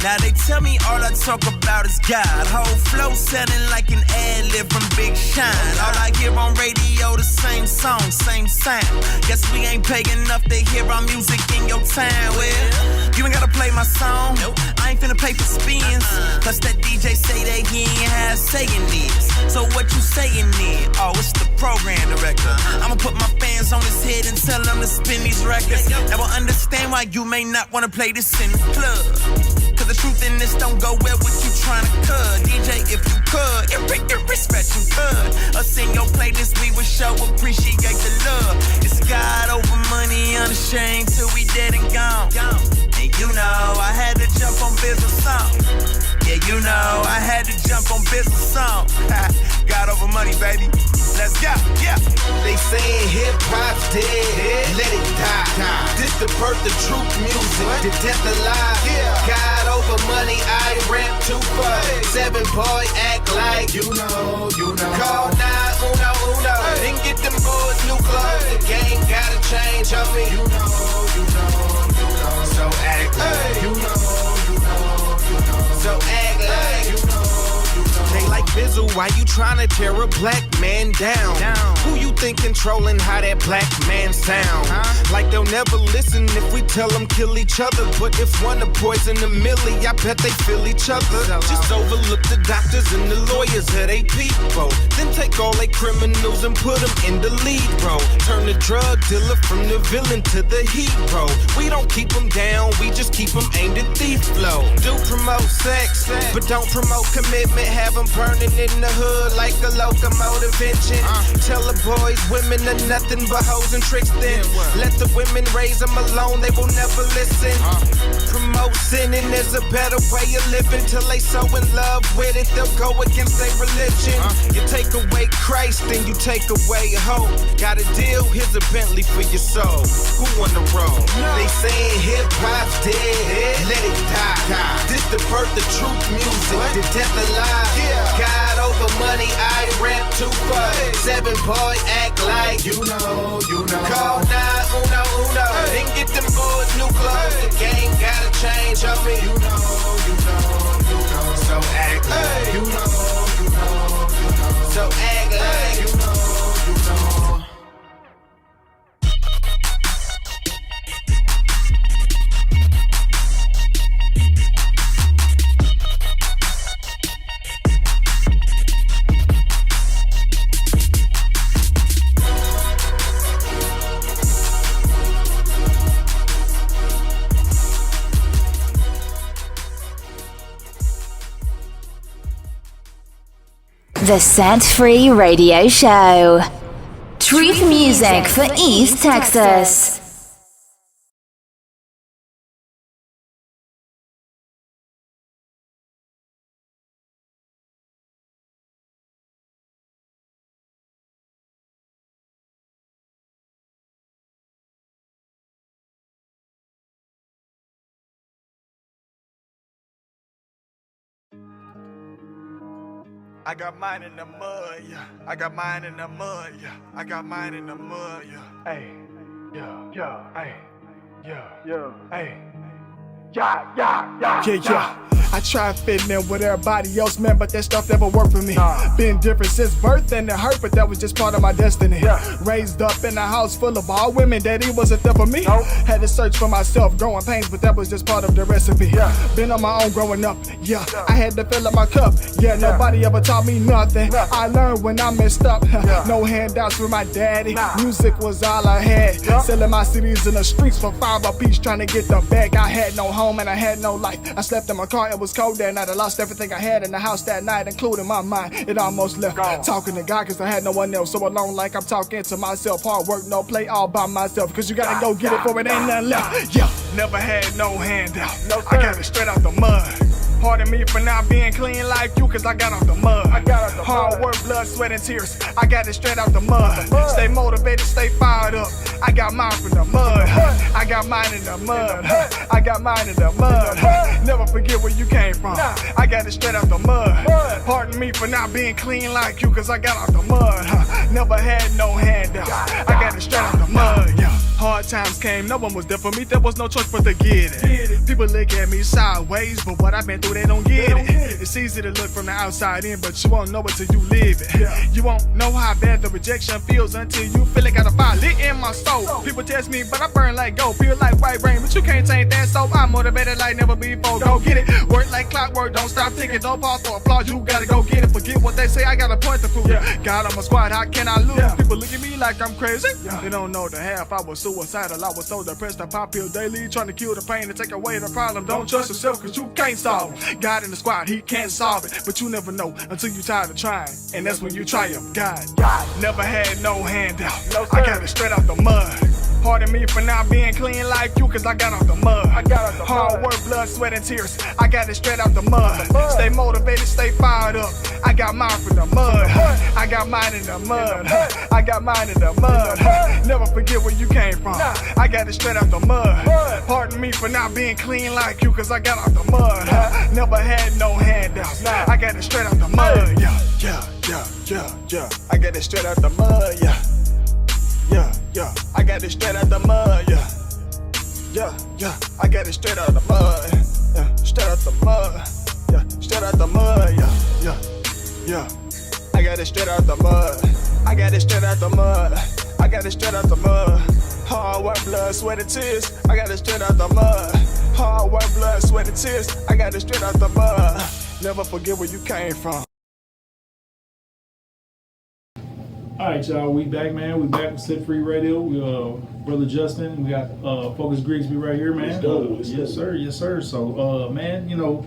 Now they tell me all I talk about is God. Whole flow sounding like an ad-lib from Big Shine. All I hear on radio, the same song, same sound. Guess we ain't paying enough to hear our music in your town. Well, you ain't gotta play my song. I ain't finna pay for spins. Plus that DJ say that he ain't have saying this. So what you saying then? Oh, it's the program director. I'ma put my fans on his head and tell them to spin these records. Now I understand why you may not wanna play this in the club. Cause the truth in this don't go well with you trying to cut. DJ, if you could, respect you could. Us in your playlist, we would show appreciate the love. It's God over money, unashamed till we dead and gone. And you know, I had to jump on Bizzle song. Yeah, you know, I had to jump on Bizzle song. God over money, baby. Let's go, yeah. They saying hip-hop's dead. Let it die. This the birth of truth music. The death of lies. God over money, I rap too far. 7 boy act like you know. Call 911. Then get them boys new clothes. The game gotta change on me. You know. So act like you know. So act like you know. They like Bizzle, why you tryna tear a black man down? Who you think controlling how that black man sound? Like they'll never listen if we tell them kill each other. But if one to poison a millie, I bet they feel each other. Just overlook the doctors and the lawyers of they people. Then take all they criminals and put them in the lead role. Turn the drug dealer from the villain to the hero. We don't keep them down, we just keep them aimed at thief flow. Do promote sex, but don't promote commitment. Have them burning in the hood like a locomotive prevention. Tell the boys women are nothing but hoes and tricks then. Let the women raise them alone, they will never listen. Promote sinning, there's a better way of living. Till they so in love with it, they'll go against their religion. You take away Christ, then you take away hope. Got a deal, here's a Bentley for your soul. Who on the road? They saying hip-hop's dead, let it die. This the birth of truth music, the death of lies. God over money, I rap 247, boy, act like you know. Call 911, then get them boys new clothes. The game gotta change, homie. You know. So act like you know. So act like you know. The Set Free Radio Show. Truth music for East Texas. I got mine in the mud, yeah. I got mine in the mud, yeah. I got mine in the mud, yeah. Hey, yeah, hey, yeah, hey. Yeah. I try fitting in with everybody else, man, but that stuff never worked for me. Been different since birth and it hurt, but that was just part of my destiny. Raised up in a house full of all women, daddy wasn't there for me. Had to search for myself, growing pains, but that was just part of the recipe. Been on my own growing up, I had to fill up my cup. Nobody ever taught me nothing. I learned when I messed up. No handouts for my daddy. Music was all I had. Selling my CDs in the streets for $5 a piece, trying to get the bag. I had no home and I had no life. I slept in my car, it was cold that night. I lost everything I had in the house that night, including my mind. It almost left. Talking to God cause I had no one else. So alone like I'm talking to myself. Hard work, no play, all by myself. Cause you gotta go get it for it ain't nothing left. Never had no handout. I got it straight out the mud. Pardon me for not being clean like you, cause I got out the mud. Hard work, blood, sweat, and tears. I got it straight out the mud. Stay motivated, stay fired up. I got mine from the mud. I got mine in the mud. I got mine in the mud. Never forget where you came from. I got it straight out the mud. Pardon me for not being clean like you, cause I got out the mud. Never had no handout. I got it straight out the mud. Hard times came, no one was there for me. There was no choice but to get it. People look at me sideways, but what I've been through, they don't get it. It's easy to look from the outside in, but you won't know it till you live it. You won't know how bad the rejection feels until you feel it got a fire lit in my soul. People test me, but I burn like gold. Feel like white rain, but you can't change that, so I'm motivated like never before. Go get it. Work like clockwork, don't stop thinking. Don't pause for applause, you gotta go get it. Forget what they say, I got a point to prove. God on my squad, how can I lose? People look at me like I'm crazy. They don't know the half, I was suicidal. I was so depressed, I pop pills daily, trying to kill the pain and take away the problem. Don't trust yourself, cause you can't solve it. God in the squad, he can't solve it. But you never know until you tired of trying. And that's when you triumph. God never had no handout. I got it straight out the mud. Pardon me for not being clean like you, cause I got out the mud. Hard work, blood, sweat, and tears. I got it straight out the mud. Stay motivated, stay fired up. I got mine from the mud. I got mine in the mud. I got mine in the mud. Never forget where you came from. I got it straight out the mud. Pardon me for not being clean like you, cause I got out the mud. Never had no handouts. I got it straight out the mud. I got it straight out the mud. I got it straight out the mud. I got it straight out the mud. Straight out the mud. Straight out the mud. I got it straight out the mud. I got it straight out the mud. I got it straight out the mud. Hard work, blood, sweat, and tears. I got it straight out the mud. Hard work, blood, sweat, and tears. I got it straight out the mud. Never forget where you came from. All right, y'all, we back, man. We back with Set Free Radio. We, Brother Justin, we got Focus Grigsby right here, man. Let's go. Yes, sir. So, man, you know,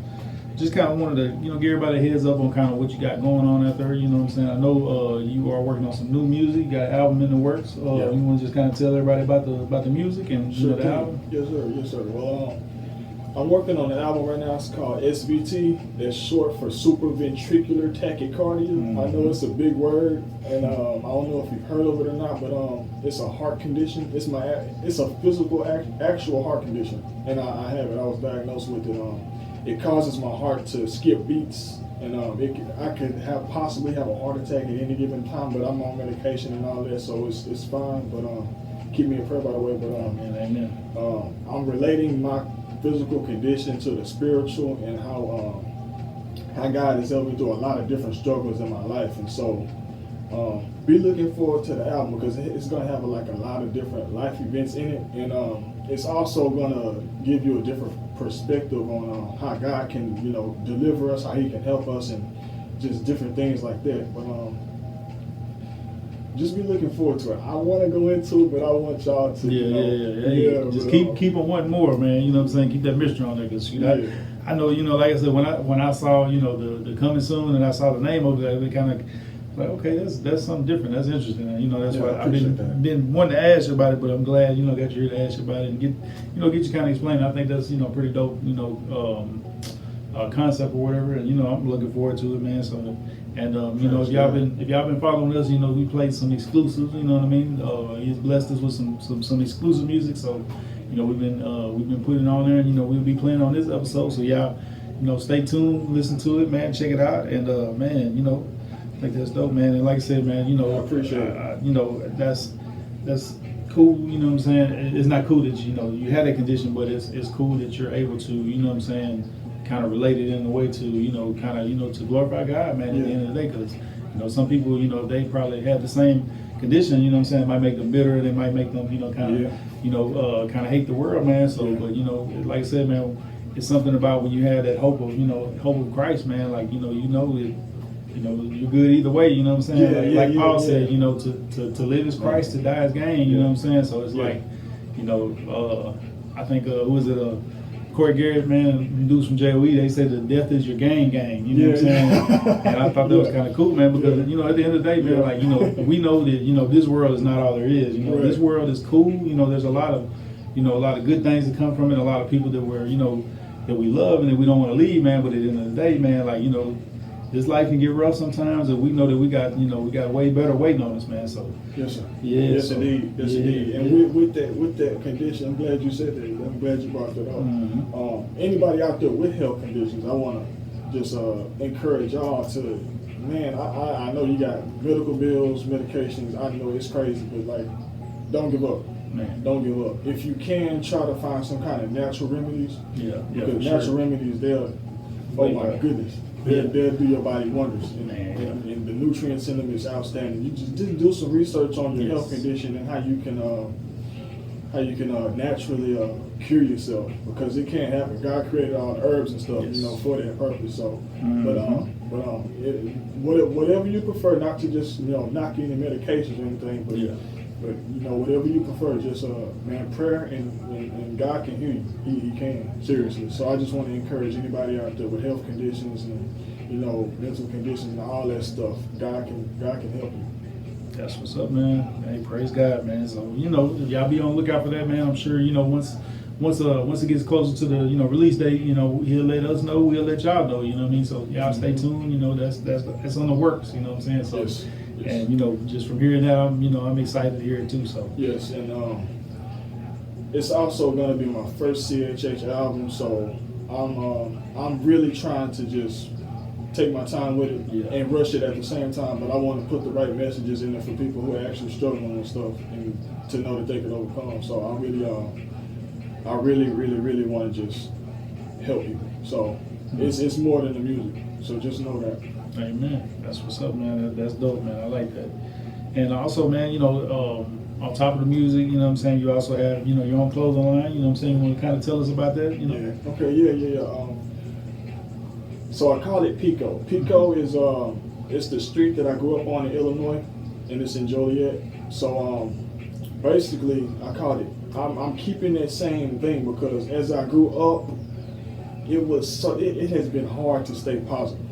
just kind of wanted to, give everybody a heads up on kind of what you got going on out there. You know what I'm saying? I know you are working on some new music. You got an album in the works. You want to just kind of tell everybody about the music and the album? Yes, sir. Well, I'm working on an album right now. It's called SVT. That's short for Super Ventricular Tachycardia. I know it's a big word, and I don't know if you've heard of it or not, but it's a heart condition. It's a physical, actual heart condition, and I have it. I was diagnosed with it. It causes my heart to skip beats, and I could possibly have a heart attack at any given time, but I'm on medication and all that, so it's fine. But keep me in prayer, by the way. But Amen. I'm relating my physical condition to the spiritual, and how God has helped me through a lot of different struggles in my life. And so be looking forward to the album, because it's going to have a lot of different life events in it, and it's also going to give you a different perspective on how God can deliver us, how he can help us, and just different things like that. But just be looking forward to it. I want to go into it, but I want y'all to just keep on wanting more, man. You know what I'm saying? Keep that mystery on there, because I know, like I said, when I saw the coming soon, and I saw the name of it kind of like, okay, that's something different. That's interesting. And, that's why I've been wanting to ask you about it, but I'm glad got you here to ask you about it and get you kind of explain. I think that's pretty dope concept or whatever, and I'm looking forward to it, man. So, and if y'all been following us, we played some exclusives. You know what I mean? He's blessed us with some exclusive music. So, we've been putting it on there, and we'll be playing on this episode. So y'all, stay tuned, listen to it, man. Check it out, and man, I think that's dope, man. And like I said, man, I appreciate it. That's cool. You know what I'm saying? It's not cool that you had that condition, but it's cool that you're able to, kind of relate it in a way to, to glorify God, man, at the end of the day. Because, some people, they probably have the same condition, it might make them bitter. They might make them, kind of hate the world, man. So, but, like I said, man, it's something about when you have that hope of, hope of Christ, man, like, you're good either way, you know what I'm saying? Like Paul said, to live is Christ, to die is gain, you know what I'm saying? So it's like, I think, who is it, Corey Garrett, man, dudes from JOE, they say the death is your gain, you know what I'm saying? And I thought that was kind of cool, man, because, at the end of the day, man, like, we know that, this world is not all there is, this world is cool, there's a lot of good things that come from it, a lot of people that we're, that we love and that we don't want to leave, man, but at the end of the day, man, like, this life can get rough sometimes, and we know that we got way better waiting on us, man. So yes, sir. Yes, indeed. And with that condition, I'm glad you said that. I'm glad you brought that up. Mm-hmm. Anybody out there with health conditions, I want to just encourage y'all to, man. I know you got medical bills, medications. I know it's crazy, but like, don't give up. Man. Don't give up. If you can, try to find some kind of natural remedies. Because natural remedies, oh my goodness. They'll do your body wonders, and the nutrients in them is outstanding. You just do some research on your health condition and how you can naturally cure yourself, because it can't happen. God created all the herbs and stuff, for that purpose. So, whatever you prefer, not to just knock any medications or anything, but whatever you prefer, just man, prayer and God can hear you. He can, seriously. So I just want to encourage anybody out there with health conditions and mental conditions and all that stuff. God can help you. That's what's up, man. Hey, praise God, man. So y'all be on the lookout for that, man. I'm sure once it gets closer to the release date, he'll let us know. We'll let y'all know. You know what I mean? So y'all stay tuned. That's on the works. You know what I'm saying? So. Yes. And just from hearing that, I'm excited to hear it too. So yes, and it's also gonna be my first CHH album, so I'm really trying to just take my time with it and rush it at the same time. But I want to put the right messages in there for people who are actually struggling with stuff and to know that they can overcome. So I really want to just help people. So it's more than the music. So just know that. Amen. That's what's up, man. That's dope, man. I like that. And also, man, on top of the music, you also have, your own clothing line, you want to kind of tell us about that, Yeah. Okay. Yeah. So I call it Pico. Pico is it's the street that I grew up on in Illinois, and it's in Joliet. So basically, I call it. I'm keeping that same thing, because as I grew up, it has been hard to stay positive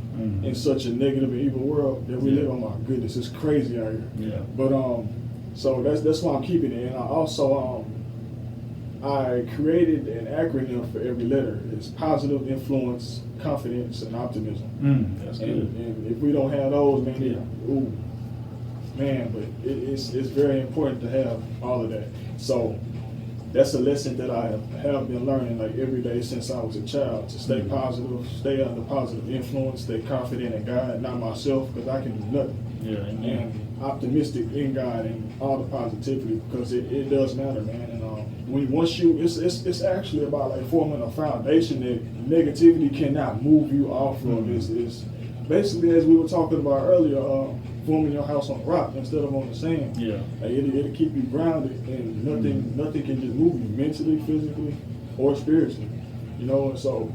in such a negative and evil world that we live. Oh my goodness, it's crazy out here. Yeah. But so that's why I'm keeping it. And I also I created an acronym for every letter. It's positive, influence, confidence, and optimism. That's good. And if we don't have those, man, but it's very important to have all of that. So that's a lesson that I have been learning like every day since I was a child, to stay positive, stay under positive influence, stay confident in God, not myself, because I can do nothing. Yeah, and optimistic in God and all the positivity, because it does matter, man. And it's actually about like forming a foundation that negativity cannot move you off of. It's basically, as we were talking about earlier, forming your house on a rock instead of on the sand. Yeah. Like it'll keep you grounded, and nothing can just move you mentally, physically, or spiritually. And so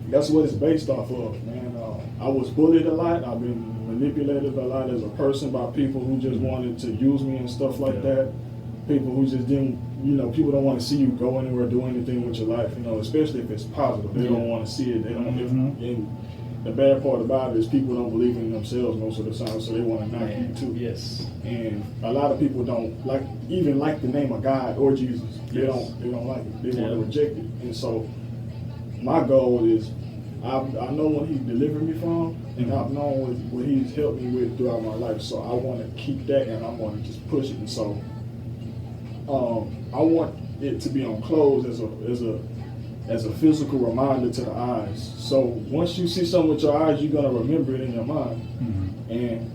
that's what it's based off of, man. I was bullied a lot. I've been manipulated a lot as a person by people who just wanted to use me and stuff like that. People who just didn't, people don't want to see you go anywhere, do anything with your life, especially if it's positive. They don't want to see it. They don't. And the bad part about it is people don't believe in themselves most of the time, so they want to knock you too. Yes. And a lot of people don't like the name of God or Jesus. They don't like it. They want to reject it. And so my goal is, I know what He delivered me from, and I've known what He's helped me with throughout my life. So I want to keep that, and I want to just push it. And so I want it to be on clothes as a physical reminder to the eyes. So once you see something with your eyes, you're gonna remember it in your mind, and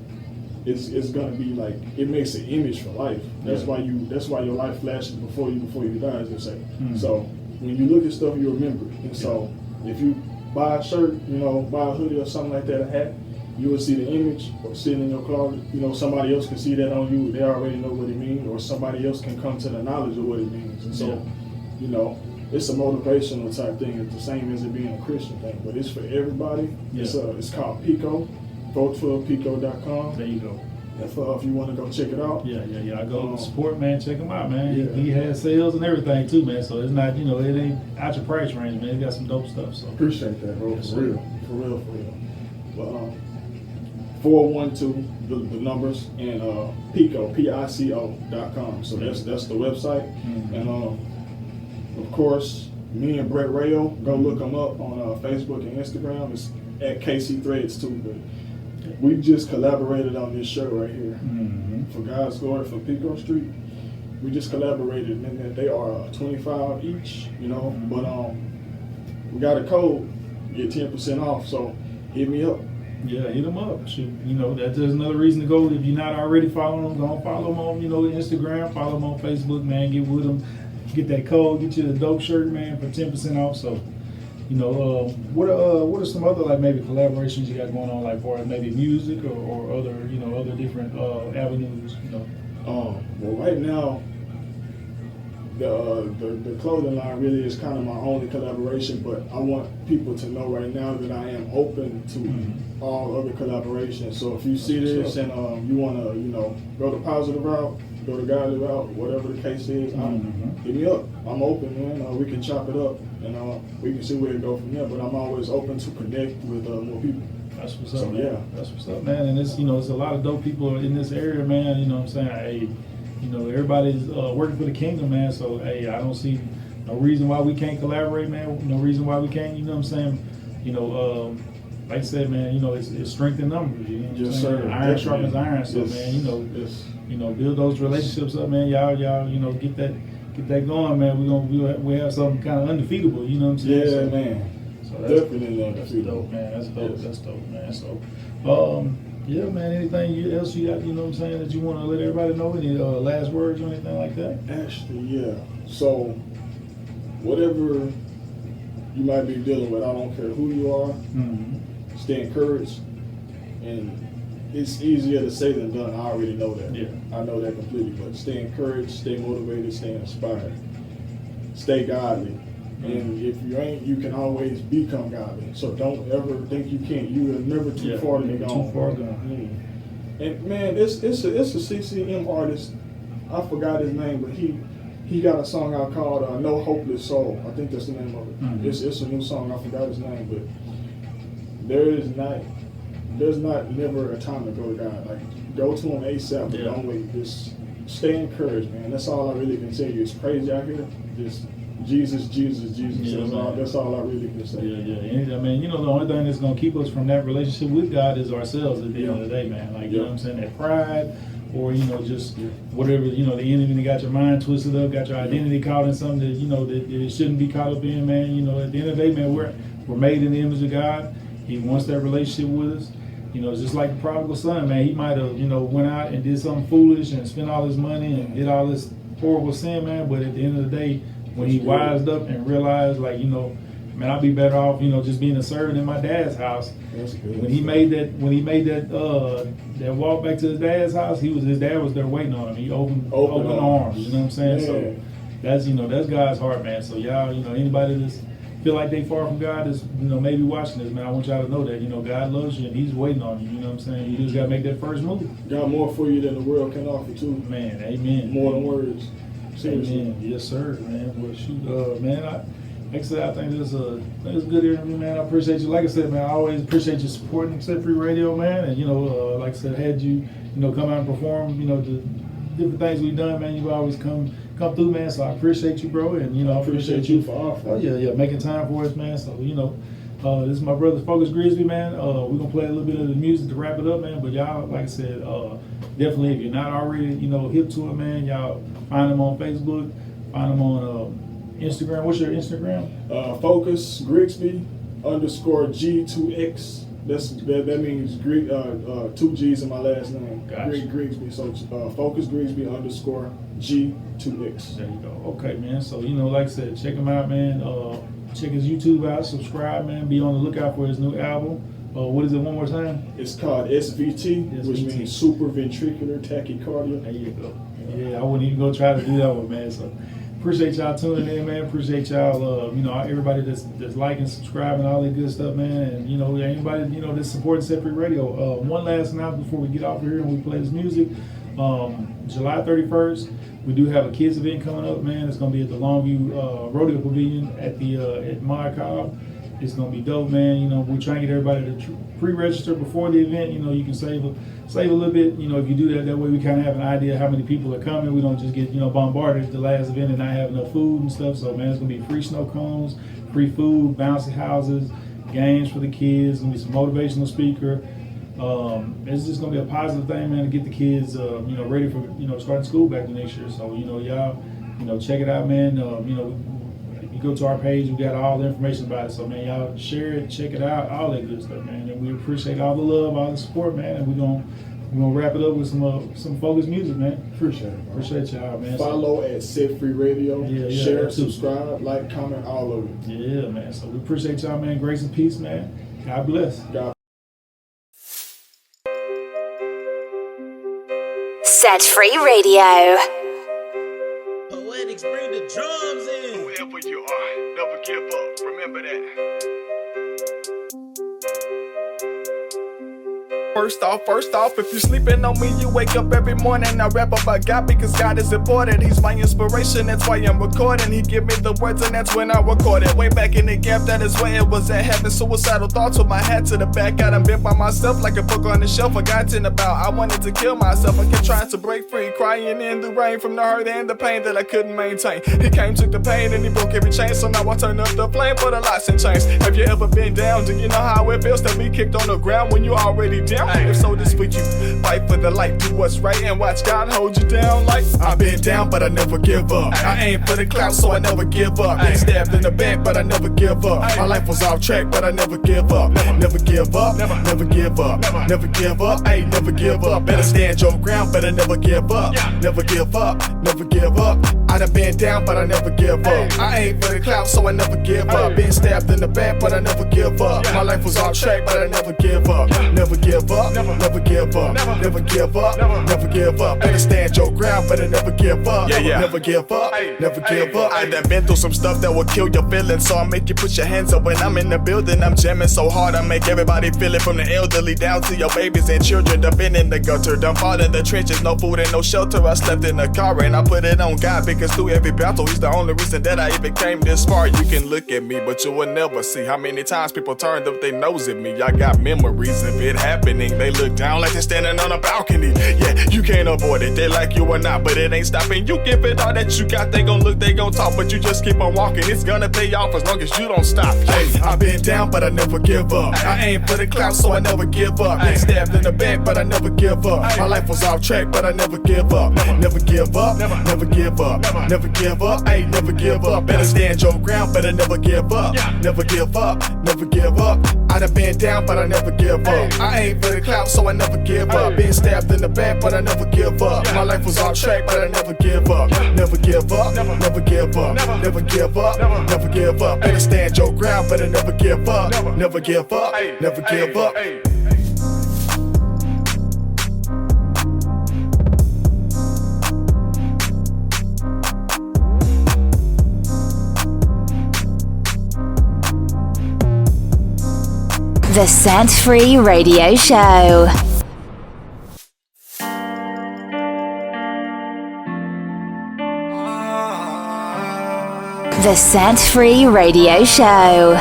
it's gonna be like, it makes an image for life. That's why your life flashes before you die, as they say. So when you look at stuff, you remember it. And so if you buy a shirt, buy a hoodie or something like that, a hat, you will see the image or sitting in your closet. Somebody else can see that on you. They already know what it means, or somebody else can come to the knowledge of what it means. And so, it's a motivational type thing. It's the same as it being a Christian thing, but it's for everybody. Yeah. It's called Pico, vote12pico.com. There you go. If you want to go check it out. Yeah. I go support, man. Check him out, man. Yeah. He has sales and everything too, man. So it's not, it ain't out your price range, man. He got some dope stuff. So appreciate that, bro. For real. But 412 the numbers and Pico, PICO.com. So that's the website. And of course, me and Brett Rayo, go look them up on Facebook and Instagram. It's at KC Threads too. But we just collaborated on this shirt right here for God's Glory from Pico Street. We just collaborated, and they are 25 each, But we got a code, get 10% off. So hit me up. Yeah, hit them up. That's another reason to go. If you're not already following them, go follow them on, Instagram, follow them on Facebook, man. Get with them, get that code, get you the dope shirt, man, for 10% off. So, what are some other like maybe collaborations you got going on, like for maybe music or other other different avenues, Well, right now, the clothing line really is kind of my only collaboration, but I want people to know right now that I am open to all other collaborations. So if you see this and you want to, go the positive route, go the godly route, whatever the case is, hit me up. I'm open, man. We can chop it up, and we can see where it go from there. But I'm always open to connect with more people. That's what's up, man. Yeah. That's what's up, man. And it's it's a lot of dope people in this area, man. You know what I'm saying? Hey, everybody's working for the kingdom, man. So hey, I don't see no reason why we can't collaborate, man. No reason why we can't. You know what I'm saying? Like I said, man. It's strength in numbers. You know what I'm saying? Sir. Iron sharpens iron. So man, build those relationships up, man. Y'all, get that going, man. We have something kind of undefeatable. You know what I'm saying? Yeah, man. So definitely undefeatable. Dope, man. That's dope. That's dope, man. So, yeah, man. Anything else you got? You know what I'm saying, that you want to let everybody know? Any last words or anything like that? Actually, yeah. So, whatever you might be dealing with, I don't care who you are. Stay encouraged, and it's easier to say than done. I already know that. Yeah. I know that completely. But stay encouraged, stay motivated, stay inspired, stay godly. And if you ain't, you can always become godly. So don't ever think you can't. You are never too far to be gone. Too far gone. And man, it's a CCM artist. I forgot his name, but He got a song out called No Hopeless Soul. I think that's the name of it. Mm-hmm. It's a new song. I forgot his name, but there's not never a time to go to God. Like, go to him ASAP, but don't wait. Just stay encouraged, man. That's all I really can tell you. It's crazy out here. Just Jesus, Jesus, Jesus. Yeah, that's all I really can say. Yeah. I mean, you know, the only thing that's going to keep us from that relationship with God is ourselves at the end of the day, man. Like, you know what I'm saying? That pride, or, you know, just whatever, you know, the enemy got your mind twisted up, got your identity caught in something that, you know, that it shouldn't be caught up in, man. You know, at the end of the day, man, we're made in the image of God. He wants that relationship with us. You know, it's just like the prodigal son, man. He might have, you know, went out and did something foolish and spent all his money and did all this horrible sin, man. But at the end of the day, when he wised up and realized, like, you know, man, I'd be better off, you know, just being a servant in my dad's house. That's good. When he made that walk back to his dad's house, his dad was there waiting on him. He opened arms. You know what I'm saying? Yeah. So that's, you know, that's God's heart, man. So y'all, you know, anybody that's feel like they far from God is, you know, maybe watching this, man. I want y'all to know that, you know, God loves you and He's waiting on you. You know what I'm saying? You just gotta make that first move. Got more for you than the world can offer too. Man, amen. More than words. Seriously. Amen. Yes, sir, man. Well, shoot, man. Like I said, I think this is a good interview, man. I appreciate you. Like I said, man, I always appreciate you supporting Set Free Radio, man. And, you know, like I said, had you know, come out and perform, you know, the different things we've done, man. You always come through, man. So I appreciate you, bro. And, you know, I appreciate you for offering. Yeah, making time for us, man. So, you know, this is my brother Focus Grigsby, man. We're gonna play a little bit of the music to wrap it up, man. But y'all, like I said, definitely, if you're not already, you know, hip to it, man, y'all find him on Facebook, find him on Instagram. What's your Instagram? Focus Grigsby _G2X. That means two G's in my last name. Gotcha. Grigsby. So Focus Grigsby _G2X. There you go. Okay, man. So, you know, like I said, check him out, man. Check his YouTube out. Subscribe, man. Be on the lookout for his new album. What is it one more time? It's called SVT, which means Super Ventricular Tachycardia. There you go. Yeah, I wouldn't even go try to do that one, man. So appreciate y'all tuning in, man. Appreciate y'all, you know, everybody that's liking, subscribing, all that good stuff, man. And, you know, anybody, you know, that's supporting Set Free Radio. One last announcement before we get off of here and we play this music. July 31st, we do have a kids event coming up, man. It's gonna be at the Longview Rodeo Pavilion at Mod Cobb. It's gonna be dope, man. You know, we're trying to get everybody to pre-register before the event. You know, you can save a little bit. You know, if you do that, that way we kind of have an idea how many people are coming. We don't just get, you know, bombarded at the last event and not have enough food and stuff. So, man, it's gonna be free snow cones, free food, bouncy houses, games for the kids. Gonna be some motivational speaker. It's just gonna be a positive thing, man, to get the kids, you know, ready for, you know, starting school back the next year. So, you know, y'all, you know, check it out, man. You know, if you go to our page, we got all the information about it. So, man, y'all share it, check it out, all that good stuff, man. And we appreciate all the love, all the support, man. And we're gonna wrap it up with some Focus music, man. Appreciate it, bro. Appreciate y'all, man. Follow at Set Free Radio. Yeah, share, subscribe, like, comment, all of it. Yeah, man. So we appreciate y'all, man. Grace and peace, man. God bless. God. Set Free Radio. Poetics, bring the drums in. Whoever you are, never give up. Remember that. First off, if you sleeping on me, you wake up every morning. I rap about God because God is important. He's my inspiration, that's why I'm recording. He give me the words and that's when I record it. Way back in the gap, that is where it was at. Having suicidal thoughts with my hat to the back. I done been by myself like a book on the shelf forgotten about. I wanted to kill myself, I kept trying to break free. Crying in the rain from the hurt and the pain that I couldn't maintain. He came, took the pain and he broke every chain. So now I turn up the flame for the lights and chains. Have you ever been down? Do you know how it feels to be kicked on the ground when you already down? If so, this for you. Fight for the light, do what's right, and watch God hold you down. Like I've been down, but I never give up. I aim for the clout, so I never give up. Been stabbed in the back, but I never give up. My life was off track, but I never give up. Never give up, never give up, never give up. Ayy, never give up. Better stand your ground, better never give up. Never give up, never give up. I done been down, but I never give up. I aim for the clout, so I never give up. Been stabbed in the back, but I never give up. My life was off track, but I never give up. Never give up, never give up, never give up, never give up. Better stand your ground, but I never give up. Never give up, never give up. I done been through some stuff that will kill your feelings, so I make you put your hands up when I'm in the building. I'm jamming so hard, I make everybody feel it, from the elderly down to your babies and children. Done been in the gutter, done fought in the trenches, no food and no shelter. I slept in the car and and I put it on God, because through every battle, he's the only reason that I even came this far. You can look at me, but you will never see how many times people turned up their nose at me. I got memories of it happening. They look down like they're standing on a balcony. Yeah, you can't avoid it, they like you or not, but it ain't stopping. You give it all that you got, they gon' look, they gon' talk, but you just keep on walking. It's gonna pay off as long as you don't stop. Hey, I've been down, but I never give up. I aim for the clout, so I never give up. Been stabbed in the back, but I never give up. My life was off track, but I never give up. Never give up, never give up, never give up. Hey, never give up. Better stand your ground, better never give up. Never give up, never give up. I done been down, but I never give up. I aim for the clout, so I never give up. Been stabbed in the back, but I never give up. My life was off track, but I never give up. Never give up, never give up, never give up, never give up. Better stand your ground, better never give up. Never give up, never give up. The Set Free Radio Show. The Set Free Radio Show.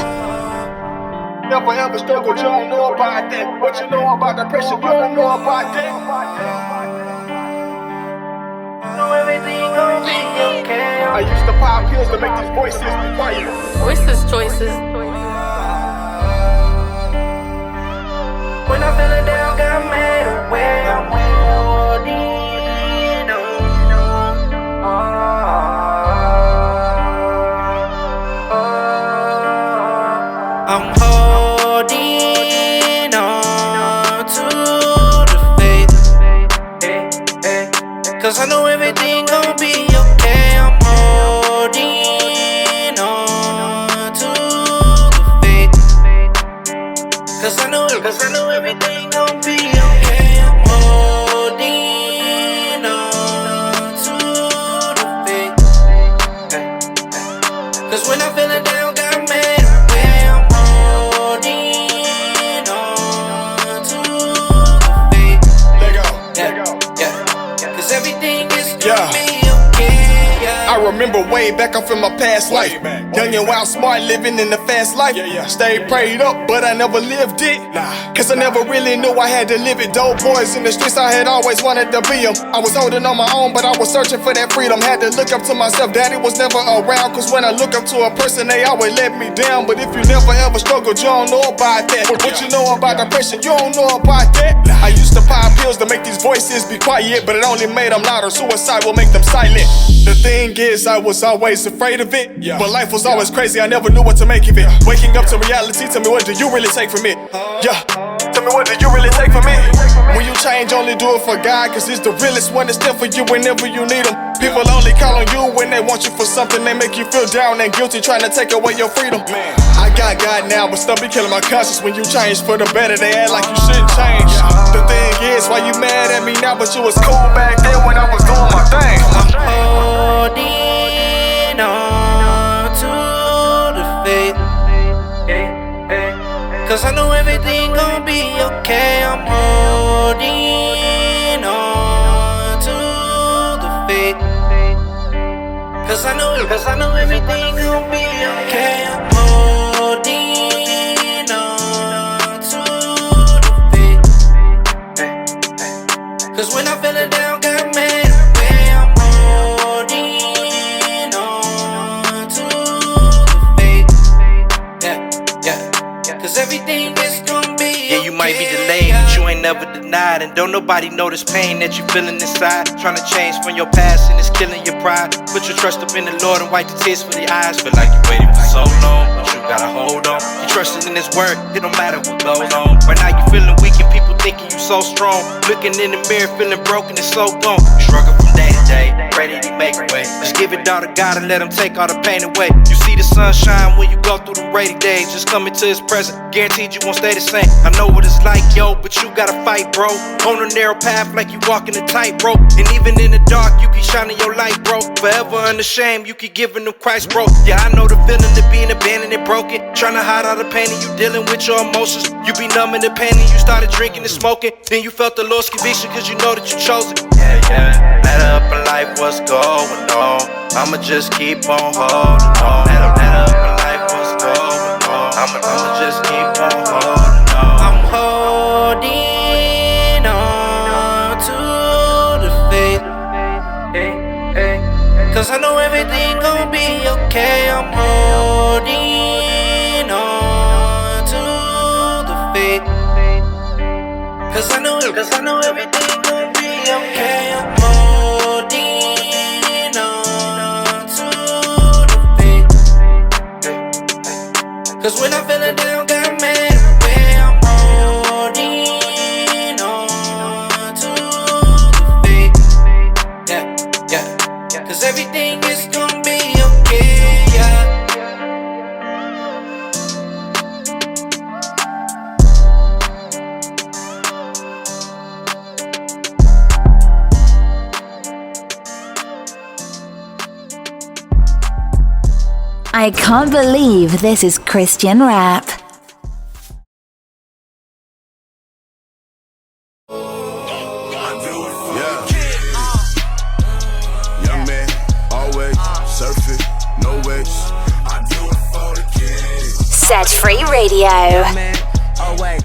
Never ever struggled, you don't know about that. What you know about depression, you don't know about that. Know everything gon' be okay. I used to pop pills to make these voices be quiet. Voices choices. When I'm feeling down, got made away. I'm holding on. I'm holding on to the faith. Cause I know everything gon' be okay. I'm holding on to the faith. Cause I know everything gon' be okay. I'm holding on to the faith. Cause when I'm feeling down, got made away. I'm holding on to the faith. Let go. Yeah. Cause everything is gonna Yeah. be okay. Yeah. I remember way back up in my past life. Young and wild, smart, living in the fast life. Stayed prayed up, but I never lived it. Cause I never really knew I had to live it. Dope boys in the streets, I had always wanted to be them. I was holding on my own, but I was searching for that freedom. Had to look up to myself, daddy was never around. Cause when I look up to a person, they always let me down. But if you never ever struggled, you don't know about that. What you know about depression, you don't know about that. I used to pop pills to make these voices be quiet, but it only made them louder. Suicide will make them silent. The thing is, I was always afraid of it. But life was always crazy, I never knew what to make of it. Waking up to reality, tell me what do you really take from it? Yeah, tell me what do you really take from it? When you change, only do it for God, cause he's the realest one that's there for you whenever you need him. People only call on you when they want you for something. They make you feel down and guilty, trying to take away your freedom. I got God now, but still be killing my conscience. When you change for the better, they act like you shouldn't change. The thing is, why you mad at me now, but you was cool back then when I was doing my thing. I'm holding on to the faith. Cause I know everything gon' be okay. I'm holding on to the faith. Cause I know everything gon' be okay. I'm holding on to the faith. Cause when I'm feeling down, got made away. I'm holding on to the faith. Yeah. Cause everything is gonna be okay. Yeah, you might be delayed, but you ain't never denied. And don't nobody know this pain that you feeling inside. Trying to change from your past and it's killing your pride. Put your trust up in the Lord and wipe the tears for the eyes. Feel like you waited for so long, but you gotta hold on. You trusting in his word, it don't matter what goes on. Right now you feeling weak and people thinking you so strong. Looking in the mirror, feeling broken and so gone. Struggle from day to day, pray that he make a way. Just give it all to God and let him take all the pain away. You see the sunshine when you go through the rainy days. Just come into his presence, guaranteed you won't stay the same. I know what it's like, yo, but you gotta fight, bro. On a narrow path like you walking a tightrope. And even in the dark, you keep shining your light, bro. Forever unashamed, you keep giving them Christ, bro. Yeah, I know the feeling of being abandoned and broken. Trying to hide all the pain and you dealing with your emotions. You be numbing the pain and you started drinking and smoking. Then you felt the Lord's conviction cause you know that you chose it. Yeah, let up in life, what's going on? I'ma just keep on holding on. Head up in life, what's going on? I'ma just keep on holding on. I'm holding on to the faith. Cause I know everything gon' be okay. I'm holding on to the faith. Cause I know everything gon' be okay. I'm holding on to the faith. Cause when I'm feeling down, God made a way. I'm holding on to the faith. Yeah. Cause everything is gonna be okay, yeah. I can't believe this is Christian rap. Young man, always surfing, no waves. I do it for the kids. Set Free Radio. Man, always